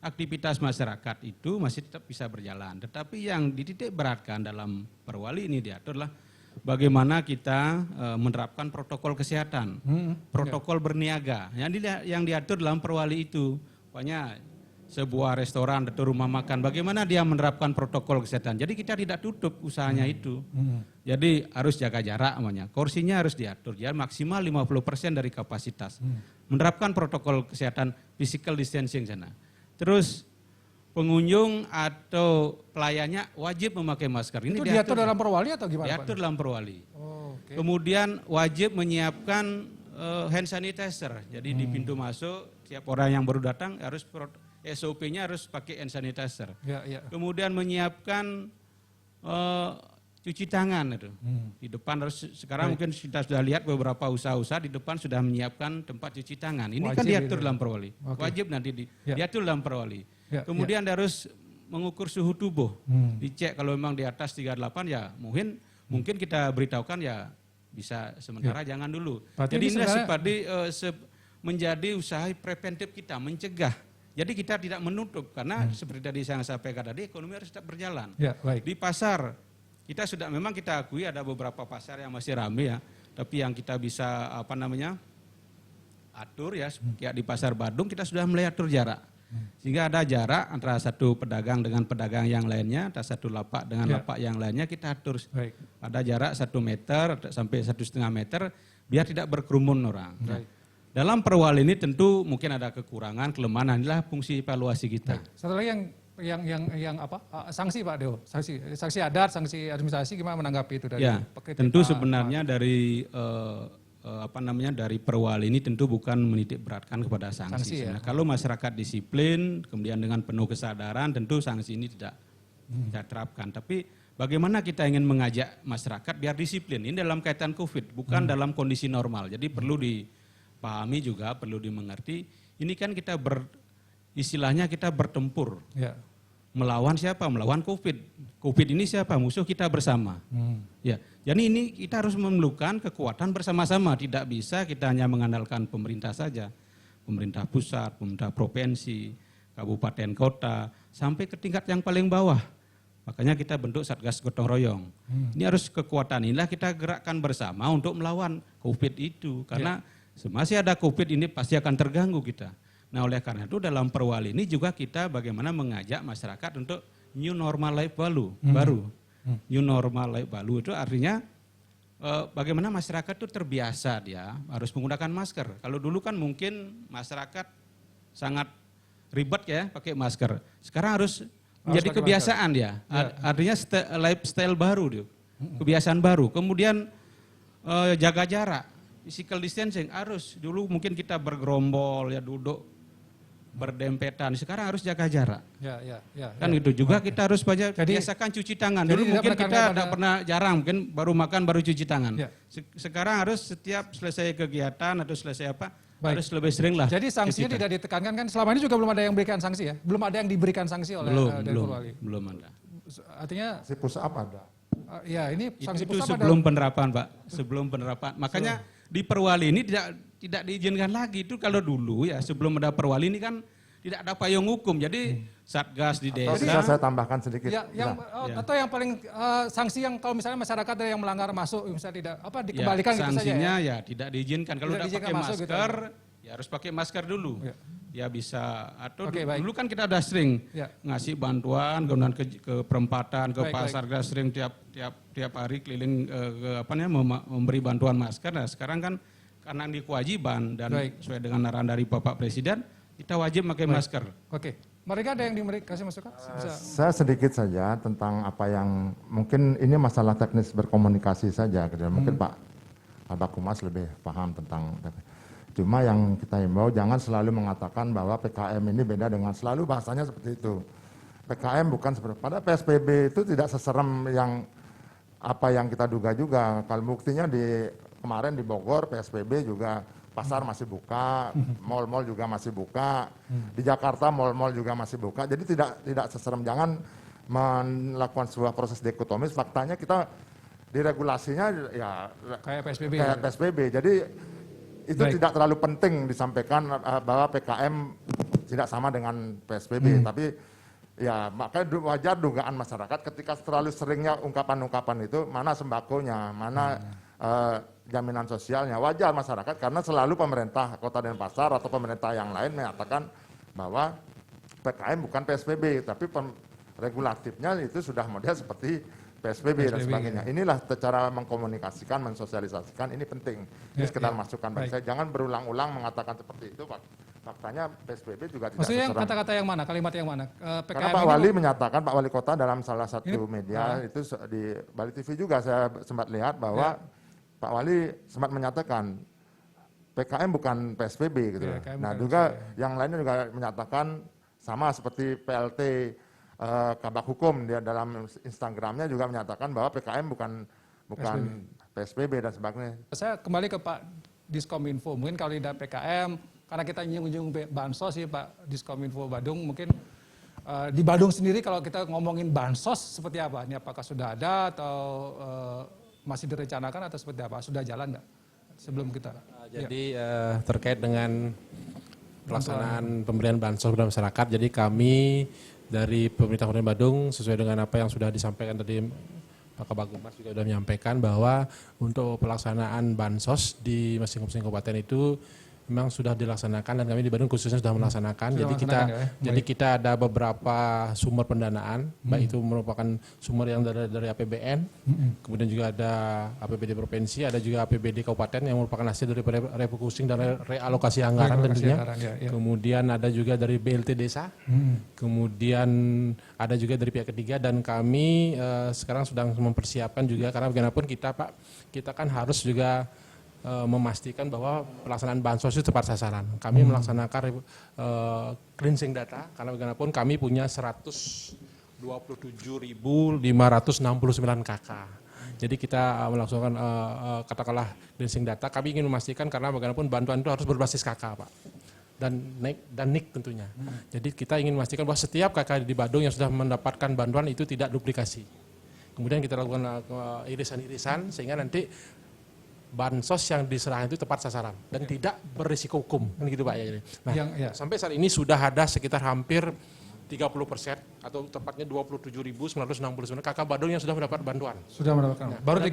aktivitas masyarakat itu masih tetap bisa berjalan. Tetapi yang dititik beratkan dalam Perwali ini diatur adalah bagaimana kita menerapkan protokol kesehatan, protokol berniaga. Yang diatur dalam Perwali itu, pokoknya sebuah restoran atau rumah makan, bagaimana dia menerapkan protokol kesehatan. Jadi kita tidak tutup usahanya itu. Jadi harus jaga jarak namanya. Kursinya harus diatur, ya maksimal 50% dari kapasitas. Menerapkan protokol kesehatan, physical distancing sana. Terus pengunjung atau pelayannya wajib memakai masker. Ini itu diatur dalam Perwali atau gimana? Diatur dalam Perwali. Okay. Kemudian wajib menyiapkan hand sanitizer. Jadi di pintu masuk, tiap orang yang baru datang harus SOP-nya harus pakai hand sanitizer. Kemudian menyiapkan cuci tangan itu. Di depan harus sekarang mungkin kita sudah lihat beberapa usaha-usaha di depan sudah menyiapkan tempat cuci tangan. Ini wajib kan diatur dalam Perwali. Wajib nanti diatur dalam Perwali. Kemudian harus mengukur suhu tubuh. Dicek kalau memang di atas 38 ya mungkin kita beritahukan ya bisa sementara jangan dulu. Berarti jadi ini seperti menjadi usaha preventif kita, mencegah. Jadi kita tidak menutup karena seperti tadi saya sampaikan tadi ekonomi harus tetap berjalan. Di pasar kita sudah memang kita akui ada beberapa pasar yang masih ramai ya, tapi yang kita bisa atur ya, kayak di pasar Badung kita sudah mulai atur jarak. Sehingga ada jarak antara satu pedagang dengan pedagang yang lainnya, antara satu lapak dengan lapak yang lainnya kita atur. Ada jarak 1 meter sampai 1,5 meter biar tidak berkerumun orang. Dalam Perwali ini tentu mungkin ada kekurangan, kelemahan, inilah fungsi evaluasi kita. Satu lagi yang apa? Sanksi Pak Dewo, sanksi adat, sanksi administrasi gimana menanggapi itu dari tentu sebenarnya dari dari Perwali ini tentu bukan menitik beratkan kepada sanksi. Nah, kalau masyarakat disiplin, kemudian dengan penuh kesadaran, tentu sanksi ini tidak kita terapkan. Tapi bagaimana kita ingin mengajak masyarakat biar disiplin? Ini dalam kaitan COVID, bukan dalam kondisi normal. Jadi perlu dipahami juga, perlu dimengerti. Ini kan istilahnya kita bertempur. Ya. Melawan siapa? Melawan COVID. COVID ini siapa? Musuh kita bersama. Ya, jadi ini kita harus memerlukan kekuatan bersama-sama. Tidak bisa kita hanya mengandalkan pemerintah saja. Pemerintah pusat, pemerintah provinsi, kabupaten kota, sampai ke tingkat yang paling bawah. Makanya kita bentuk Satgas Gotong Royong. Ini harus kekuatan inilah kita gerakkan bersama untuk melawan COVID itu. Karena masih ada COVID ini pasti akan terganggu kita. Nah oleh karena itu dalam Perwali ini juga kita bagaimana mengajak masyarakat untuk new normal life baru. New normal life baru itu artinya bagaimana masyarakat itu terbiasa dia harus menggunakan masker. Kalau dulu kan mungkin masyarakat sangat ribet ya pakai masker. Sekarang harus menjadi kebiasaan dia. Artinya lifestyle baru dia. Kebiasaan baru. Kemudian jaga jarak, physical distancing harus. Dulu mungkin kita bergerombol ya duduk berdempetan. Sekarang harus jaga jarak. Kan gitu juga kita harus biasakan cuci tangan. Dulu mungkin kita tidak pernah jarang, mungkin baru makan baru cuci tangan. Sekarang harus setiap selesai kegiatan atau selesai apa harus lebih sering lah. Jadi sanksinya tidak ditekankan kan? Selama ini juga belum ada yang berikan sanksi ya? Belum ada yang diberikan sanksi oleh dari Perwali? Belum ada. Artinya? Si push up ada. Ya ini sanksi itu push up sebelum penerapan Pak. Sebelum penerapan. Makanya di Perwali ini tidak diizinkan lagi. Itu kalau dulu ya sebelum ada Perwali ini kan tidak ada payung hukum. Jadi Satgas di desa. Bisa saya tambahkan sedikit. Ya, atau yang paling sanksi yang kalau misalnya masyarakat ada yang melanggar masuk, misalnya tidak dikembalikan gitu saja. Sanksinya ya tidak diizinkan. Kalau tidak pakai masker, gitu, ya harus pakai masker dulu. Ya bisa. Atau dulu kan kita udah sering ngasih bantuan, kemudian ke perempatan, ke pasar, kita sering tiap hari keliling memberi bantuan masker. Nah sekarang kan karena ini kewajiban dan sesuai dengan arahan dari Bapak Presiden, kita wajib pakai masker. Mereka ada yang dikasih masukan? Saya sedikit saja tentang apa yang mungkin ini masalah teknis berkomunikasi saja. Mungkin Pak Kabak Humas lebih paham tentang. Cuma yang kita himbau jangan selalu mengatakan bahwa PKM ini beda dengan selalu bahasanya seperti itu. PKM bukan seperti pada PSBB itu tidak seserem yang apa yang kita duga juga. Kalau buktinya kemarin di Bogor PSBB juga pasar masih buka, mal-mal juga masih buka, di Jakarta mal-mal juga masih buka. Jadi tidak seserem, jangan melakukan sebuah proses dikotomis. Faktanya kita di regulasinya ya kayak PSBB. Jadi itu tidak terlalu penting disampaikan bahwa PKM tidak sama dengan PSBB. Tapi ya makanya wajar dugaan masyarakat ketika terlalu seringnya ungkapan-ungkapan itu, mana sembakonya, mana jaminan sosialnya. Wajar masyarakat karena selalu pemerintah Kota Denpasar atau pemerintah yang lain menyatakan bahwa PKM bukan PSBB, tapi regulatifnya itu sudah model seperti PSBB dan sebagainya. Inilah cara mengkomunikasikan, mensosialisasikan, ini penting. Ini sekedar masukan bagi saya. Jangan berulang-ulang mengatakan seperti itu, faktanya PSBB juga tidak maksudnya seserem. kata-kata yang mana, kalimat yang mana? Karena Pak Wali menyatakan, Pak Wali Kota dalam salah satu media, itu di Bali TV juga saya sempat lihat bahwa Pak Wali sempat menyatakan PKM bukan PSBB gitu. Nah juga yang lainnya juga menyatakan sama seperti PLT Kabak Hukum, dia dalam Instagramnya juga menyatakan bahwa PKM bukan PSBB dan sebagainya. Saya kembali ke Pak Diskominfo, mungkin kalau tidak PKM, karena kita nyung-nyung bansos sih Pak Diskominfo Badung, mungkin di Badung sendiri kalau kita ngomongin bansos seperti apa? Ini apakah sudah ada atau masih direncanakan atau seperti apa? Sudah jalan enggak sebelum kita? Jadi terkait dengan pelaksanaan pemberian bansos kepada masyarakat, jadi kami dari pemerintah Kabupaten Badung sesuai dengan apa yang sudah disampaikan tadi Pak Kabag Humas juga sudah menyampaikan bahwa untuk pelaksanaan bansos di masing-masing kabupaten itu memang sudah dilaksanakan dan kami di Bandung khususnya sudah melaksanakan. Jadi kita ada beberapa sumber pendanaan, baik itu merupakan sumber yang dari APBN, kemudian juga ada APBD provinsi, ada juga APBD kabupaten yang merupakan hasil dari refocusing dan realokasi anggaran tentunya. Kemudian ada juga dari BLT desa, kemudian ada juga dari pihak ketiga dan kami sekarang sedang mempersiapkan juga karena bagaimanapun kita kan harus juga memastikan bahwa pelaksanaan bansos itu tepat sasaran. Kami melaksanakan cleansing data karena bagaimanapun kami punya 127.569 KK. Jadi kita melaksanakan katakanlah cleansing data. Kami ingin memastikan karena bagaimanapun bantuan itu harus berbasis KK, Pak. Dan NIK tentunya. Jadi kita ingin memastikan bahwa setiap KK di Badung yang sudah mendapatkan bantuan itu tidak duplikasi. Kemudian kita lakukan irisan-irisan sehingga nanti bansos yang diserahkan itu tepat sasaran dan tidak berisiko hukum, kan gitu Pak ya. Nah, sampai saat ini sudah ada sekitar hampir 30% atau tepatnya 27.969 kakak Badung yang sudah mendapat bantuan. Sudah mendapatkan. Baru 30%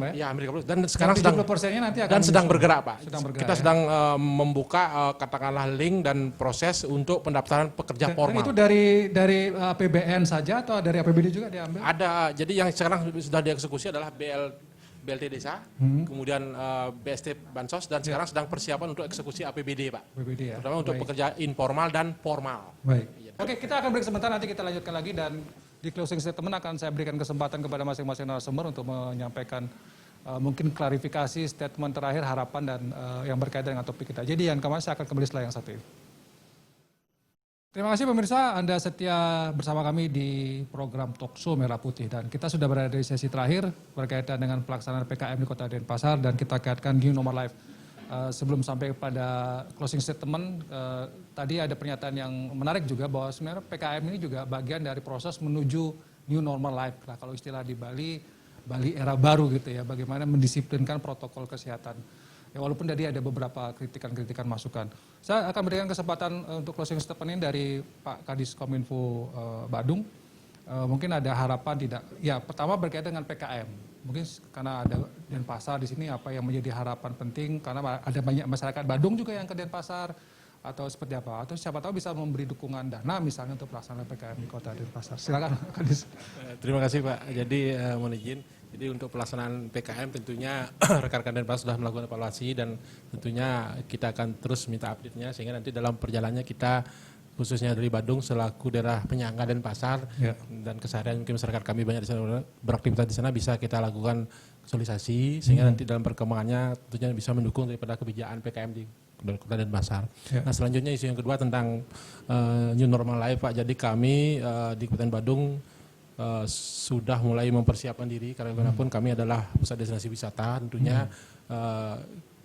Pak ya? Ya, hampir 30. Dan sekarang sedang 30%-nya nanti akan sedang bergerak Pak. Kita ya? sedang membuka katakanlah link dan proses untuk pendaftaran pekerja formal. Dan itu dari APBN saja atau dari APBD juga diambil? Ada. Jadi yang sekarang sudah dieksekusi adalah BLT Desa, kemudian BST Bansos, dan sekarang sedang persiapan untuk eksekusi APBD Pak. APBD ya. Terutama untuk pekerja informal dan formal. Baik. Oke, kita akan break sebentar, nanti kita lanjutkan lagi dan di closing statement akan saya berikan kesempatan kepada masing-masing narasumber untuk menyampaikan mungkin klarifikasi statement terakhir, harapan dan yang berkaitan dengan topik kita. Jadi yang kemarin saya akan kembali setelah yang satu ini. Terima kasih pemirsa, Anda setia bersama kami di program Talkshow Merah Putih dan kita sudah berada di sesi terakhir berkaitan dengan pelaksanaan PKM di Kota Denpasar dan kita kaitkan New Normal Life. Sebelum sampai pada closing statement, tadi ada pernyataan yang menarik juga bahwa sebenarnya PKM ini juga bagian dari proses menuju New Normal Life. Nah, kalau istilah di Bali era baru gitu ya, bagaimana mendisiplinkan protokol kesehatan. Ya, walaupun tadi ada beberapa kritikan masukan. Saya akan berikan kesempatan untuk closing statement ini dari Pak Kadis Kominfo Badung. Mungkin ada harapan tidak? Ya, pertama berkaitan dengan PKM. Mungkin karena ada Denpasar di sini apa yang menjadi harapan penting karena ada banyak masyarakat Badung juga yang ke Denpasar atau seperti apa? Atau siapa tahu bisa memberi dukungan dana misalnya untuk pelaksanaan PKM di Kota Denpasar. Silakan Pak Kadis. Terima kasih Pak. Jadi mohon izin. Jadi untuk pelaksanaan PKM tentunya rekan-rekan Denpasar sudah melakukan evaluasi dan tentunya kita akan terus minta update-nya sehingga nanti dalam perjalanannya kita khususnya dari Badung selaku daerah penyangga Denpasar dan keseharian mungkin masyarakat kami banyak di sana beraktivitas di sana bisa kita lakukan konsolidasi sehingga nanti dalam perkembangannya tentunya bisa mendukung daripada kebijakan PKM di Kota Denpasar. Nah selanjutnya isu yang kedua tentang New Normal Life Pak. Jadi kami di Kabupaten Badung sudah mulai mempersiapkan diri karena bagaimanapun kami adalah pusat destinasi wisata tentunya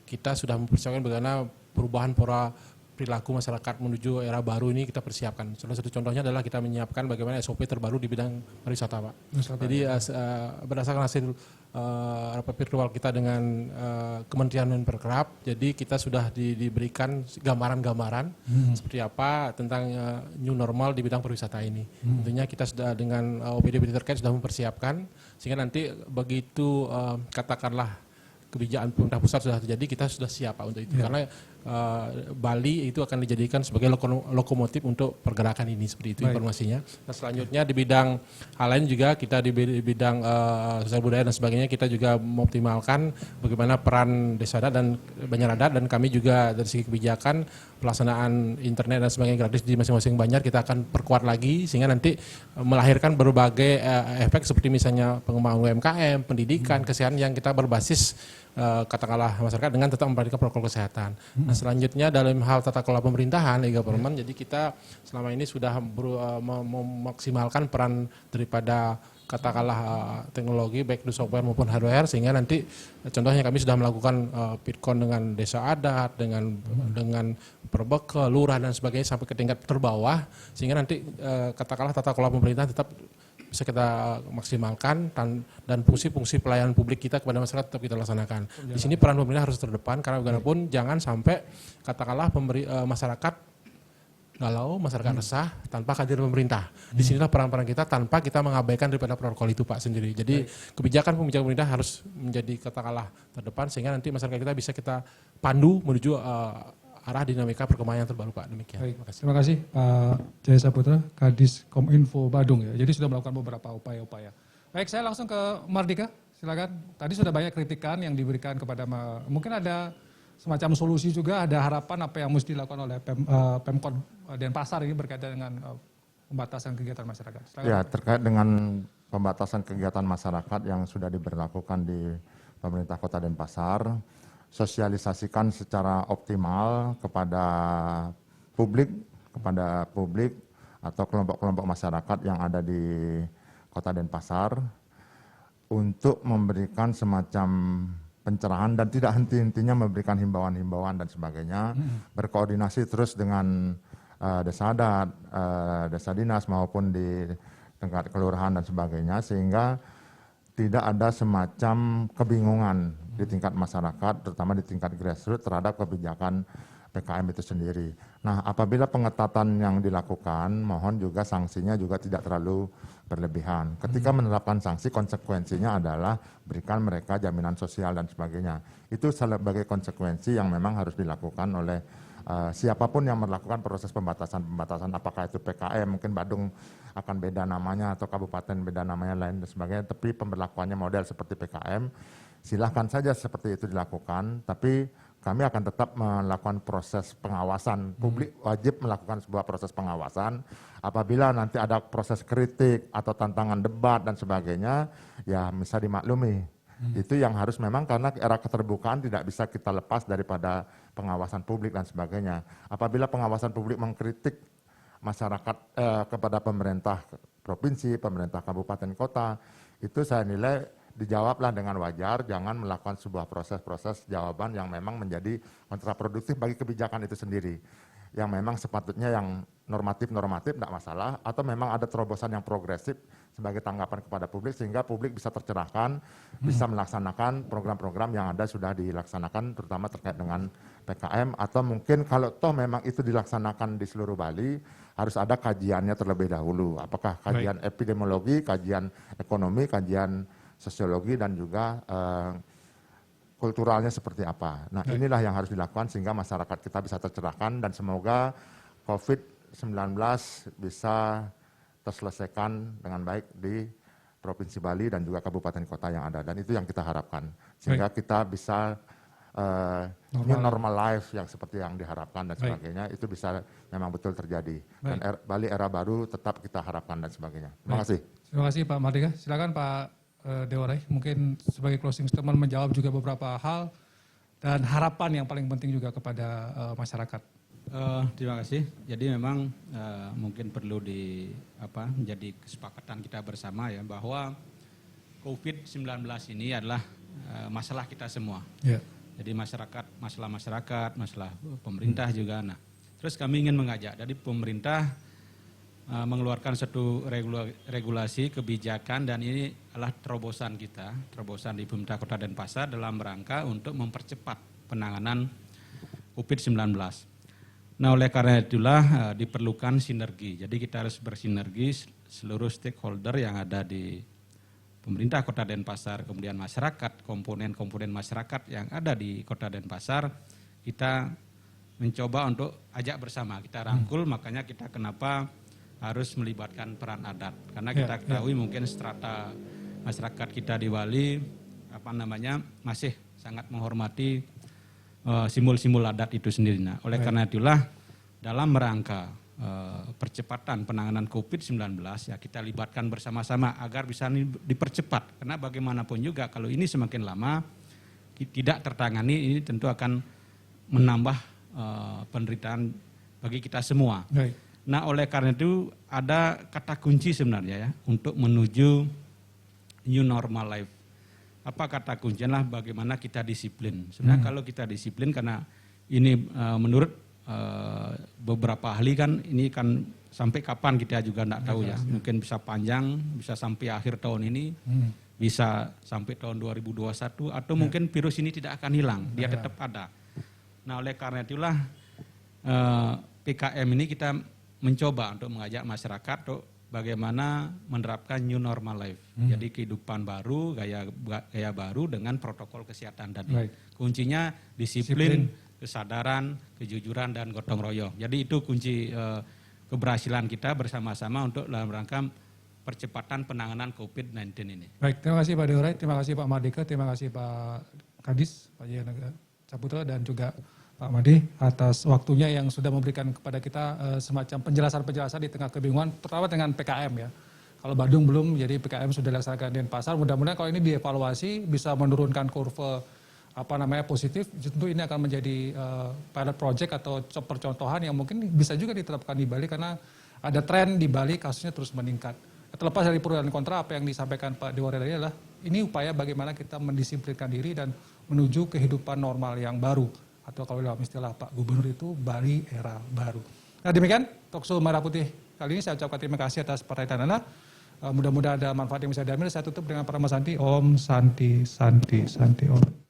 kita sudah mempersiapkan bagaimana perubahan pola perilaku masyarakat menuju era baru ini kita persiapkan. Salah satu contohnya adalah kita menyiapkan bagaimana SOP terbaru di bidang pariwisata Pak. Jadi berdasarkan hasil rapat virtual kita dengan Kementerian Menparekraf, jadi kita sudah diberikan gambaran-gambaran seperti apa tentang new normal di bidang pariwisata ini. Tentunya kita sudah dengan OPD terkait sudah mempersiapkan sehingga nanti begitu katakanlah kebijakan pemerintah pusat sudah terjadi kita sudah siap Pak untuk itu karena Bali itu akan dijadikan sebagai lokomotif untuk pergerakan ini seperti itu informasinya. Nah selanjutnya di bidang hal lain juga kita di bidang sosial budaya dan sebagainya kita juga mengoptimalkan bagaimana peran desa adat dan banjar adat dan kami juga dari segi kebijakan pelaksanaan internet dan sebagainya gratis di masing-masing banjar kita akan perkuat lagi sehingga nanti melahirkan berbagai efek seperti misalnya pengembangan UMKM, pendidikan, kesehatan yang kita berbasis katakanlah masyarakat dengan tetap memperhatikan protokol kesehatan. Nah selanjutnya dalam hal tata kelola pemerintahan, e-government, jadi kita selama ini sudah memaksimalkan peran daripada katakanlah teknologi baik itu software maupun hardware sehingga nanti contohnya kami sudah melakukan Pitkon dengan desa adat, dengan perbeka, lurah dan sebagainya sampai ke tingkat terbawah sehingga nanti katakanlah tata kelola pemerintahan tetap bisa kita maksimalkan dan fungsi-fungsi pelayanan publik kita kepada masyarakat tetap kita laksanakan. Di sini peran pemerintah harus terdepan karena bagaimanapun jangan sampai katakanlah masyarakat galau, masyarakat resah tanpa kehadiran pemerintah. Di sinilah peran-peran kita tanpa kita mengabaikan daripada protokol itu Pak sendiri. Jadi kebijakan pemerintah harus menjadi katakanlah terdepan sehingga nanti masyarakat kita bisa kita pandu menuju arah dinamika perkembangan yang terbaru Pak. Demikian. Baik. Terima kasih Pak Jaya Saputra, Kadis Kominfo Badung ya. Jadi sudah melakukan beberapa upaya-upaya. Baik, saya langsung ke Mardika. Silakan. Tadi sudah banyak kritikan yang diberikan kepada mungkin ada semacam solusi juga, ada harapan apa yang mesti dilakukan oleh Pemkot Denpasar ini berkaitan dengan pembatasan kegiatan masyarakat. Silakan. Ya, terkait dengan pembatasan kegiatan masyarakat yang sudah diberlakukan di pemerintah Kota Denpasar, sosialisasikan secara optimal kepada publik atau kelompok-kelompok masyarakat yang ada di Kota Denpasar untuk memberikan semacam pencerahan dan tidak henti-hentinya memberikan himbauan-himbauan dan sebagainya, berkoordinasi terus dengan desa adat, desa dinas maupun di tingkat kelurahan dan sebagainya, sehingga tidak ada semacam kebingungan di tingkat masyarakat, terutama di tingkat grassroots terhadap kebijakan PKM itu sendiri. Nah, apabila pengetatan yang dilakukan, mohon juga sanksinya juga tidak terlalu berlebihan. Ketika menerapkan sanksi, konsekuensinya adalah berikan mereka jaminan sosial dan sebagainya. Itu sebagai konsekuensi yang memang harus dilakukan oleh siapapun yang melakukan proses pembatasan, apakah itu PKM, mungkin Badung akan beda namanya atau kabupaten beda namanya lain dan sebagainya, tapi pemberlakuannya model seperti PKM, silahkan saja seperti itu dilakukan, tapi kami akan tetap melakukan proses pengawasan. Publik wajib melakukan sebuah proses pengawasan. Apabila nanti ada proses kritik atau tantangan debat dan sebagainya, ya bisa dimaklumi. Itu yang harus memang, karena era keterbukaan tidak bisa kita lepas daripada pengawasan publik dan sebagainya. Apabila pengawasan publik mengkritik masyarakat kepada pemerintah provinsi, pemerintah kabupaten kota, itu saya nilai dijawablah dengan wajar, jangan melakukan sebuah proses-proses jawaban yang memang menjadi kontraproduktif bagi kebijakan itu sendiri. Yang memang sepatutnya yang normatif-normatif tidak masalah, atau memang ada terobosan yang progresif sebagai tanggapan kepada publik, sehingga publik bisa tercerahkan, bisa melaksanakan program-program yang ada sudah dilaksanakan, terutama terkait dengan PKM, atau mungkin kalau toh memang itu dilaksanakan di seluruh Bali, harus ada kajiannya terlebih dahulu. Apakah kajian epidemiologi, kajian ekonomi, kajian sosiologi, dan juga kulturalnya seperti apa. Nah, inilah yang harus dilakukan sehingga masyarakat kita bisa tercerahkan, dan semoga COVID-19 bisa terselesaikan dengan baik di Provinsi Bali dan juga kabupaten kota yang ada. Dan itu yang kita harapkan, sehingga kita bisa new normal life yang seperti yang diharapkan dan sebagainya, itu bisa memang betul terjadi. Dan Bali era baru tetap kita harapkan dan sebagainya. Terima kasih. Terima kasih Pak Mardika. Silakan Pak Dewarai, mungkin sebagai closing statement menjawab juga beberapa hal dan harapan yang paling penting juga kepada masyarakat. Terima kasih. Jadi memang mungkin perlu menjadi kesepakatan kita bersama ya, bahwa COVID-19 ini adalah masalah kita semua. Yeah. Jadi masalah pemerintah juga. Nah, terus kami ingin mengajak dari pemerintah mengeluarkan satu regulasi kebijakan, dan ini adalah terobosan kita, terobosan di pemerintah Kota Denpasar dalam rangka untuk mempercepat penanganan COVID-19. Nah, oleh karena itulah diperlukan sinergi. Jadi kita harus bersinergi seluruh stakeholder yang ada di pemerintah Kota Denpasar, kemudian masyarakat, komponen-komponen masyarakat yang ada di Kota Denpasar, kita mencoba untuk ajak bersama, kita rangkul. Makanya kita kenapa harus melibatkan peran adat, karena kita ketahui mungkin strata masyarakat kita di Bali masih sangat menghormati simbol-simbol adat itu sendiri. Nah, oleh karena itulah dalam rangka percepatan penanganan COVID-19 ya, kita libatkan bersama-sama agar bisa dipercepat, karena bagaimanapun juga kalau ini semakin lama tidak tertangani, ini tentu akan menambah penderitaan bagi kita semua. Nah, oleh karena itu ada kata kunci sebenarnya ya untuk menuju new normal life. Apa kata kuncinya? Bagaimana kita disiplin. Sebenarnya kalau kita disiplin, karena ini menurut beberapa ahli kan, ini kan sampai kapan kita juga tidak tahu ya. Mungkin bisa panjang, bisa sampai akhir tahun ini, bisa sampai tahun 2021, atau mungkin virus ini tidak akan hilang, dia tetap ada. Nah, oleh karena itulah PKM ini kita mencoba untuk mengajak masyarakat untuk bagaimana menerapkan new normal life. Jadi kehidupan baru, gaya baru dengan protokol kesehatan tadi. Kuncinya disiplin, kesadaran, kejujuran, dan gotong royong. Jadi itu kunci keberhasilan kita bersama-sama untuk dalam rangka percepatan penanganan COVID-19 ini. Baik, terima kasih Pak Dewarai, terima kasih Pak Mardika, terima kasih Pak Kadis, Pak Jaya Saputra, dan juga Pak Made atas waktunya yang sudah memberikan kepada kita semacam penjelasan-penjelasan di tengah kebingungan, terutama dengan PKM ya. Kalau Badung belum, jadi PKM sudah dilaksanakan di Denpasar. Mudah-mudahan kalau ini dievaluasi bisa menurunkan kurva positif, tentu ini akan menjadi pilot project atau percontohan yang mungkin bisa juga diterapkan di Bali, karena ada tren di Bali kasusnya terus meningkat. Terlepas dari pro dan kontra, apa yang disampaikan Pak Dewarai tadi adalah ini upaya bagaimana kita mendisiplinkan diri dan menuju kehidupan normal yang baru. Atau kalau dalam istilah Pak Gubernur itu Bali era baru. Nah demikian Talkshow Merah Putih kali ini. Saya ucapkan terima kasih atas perhatian Anda. Mudah-mudahan ada manfaat yang bisa diambil. Saya tutup dengan Parama Santi. Om Santi Santi Santi Om.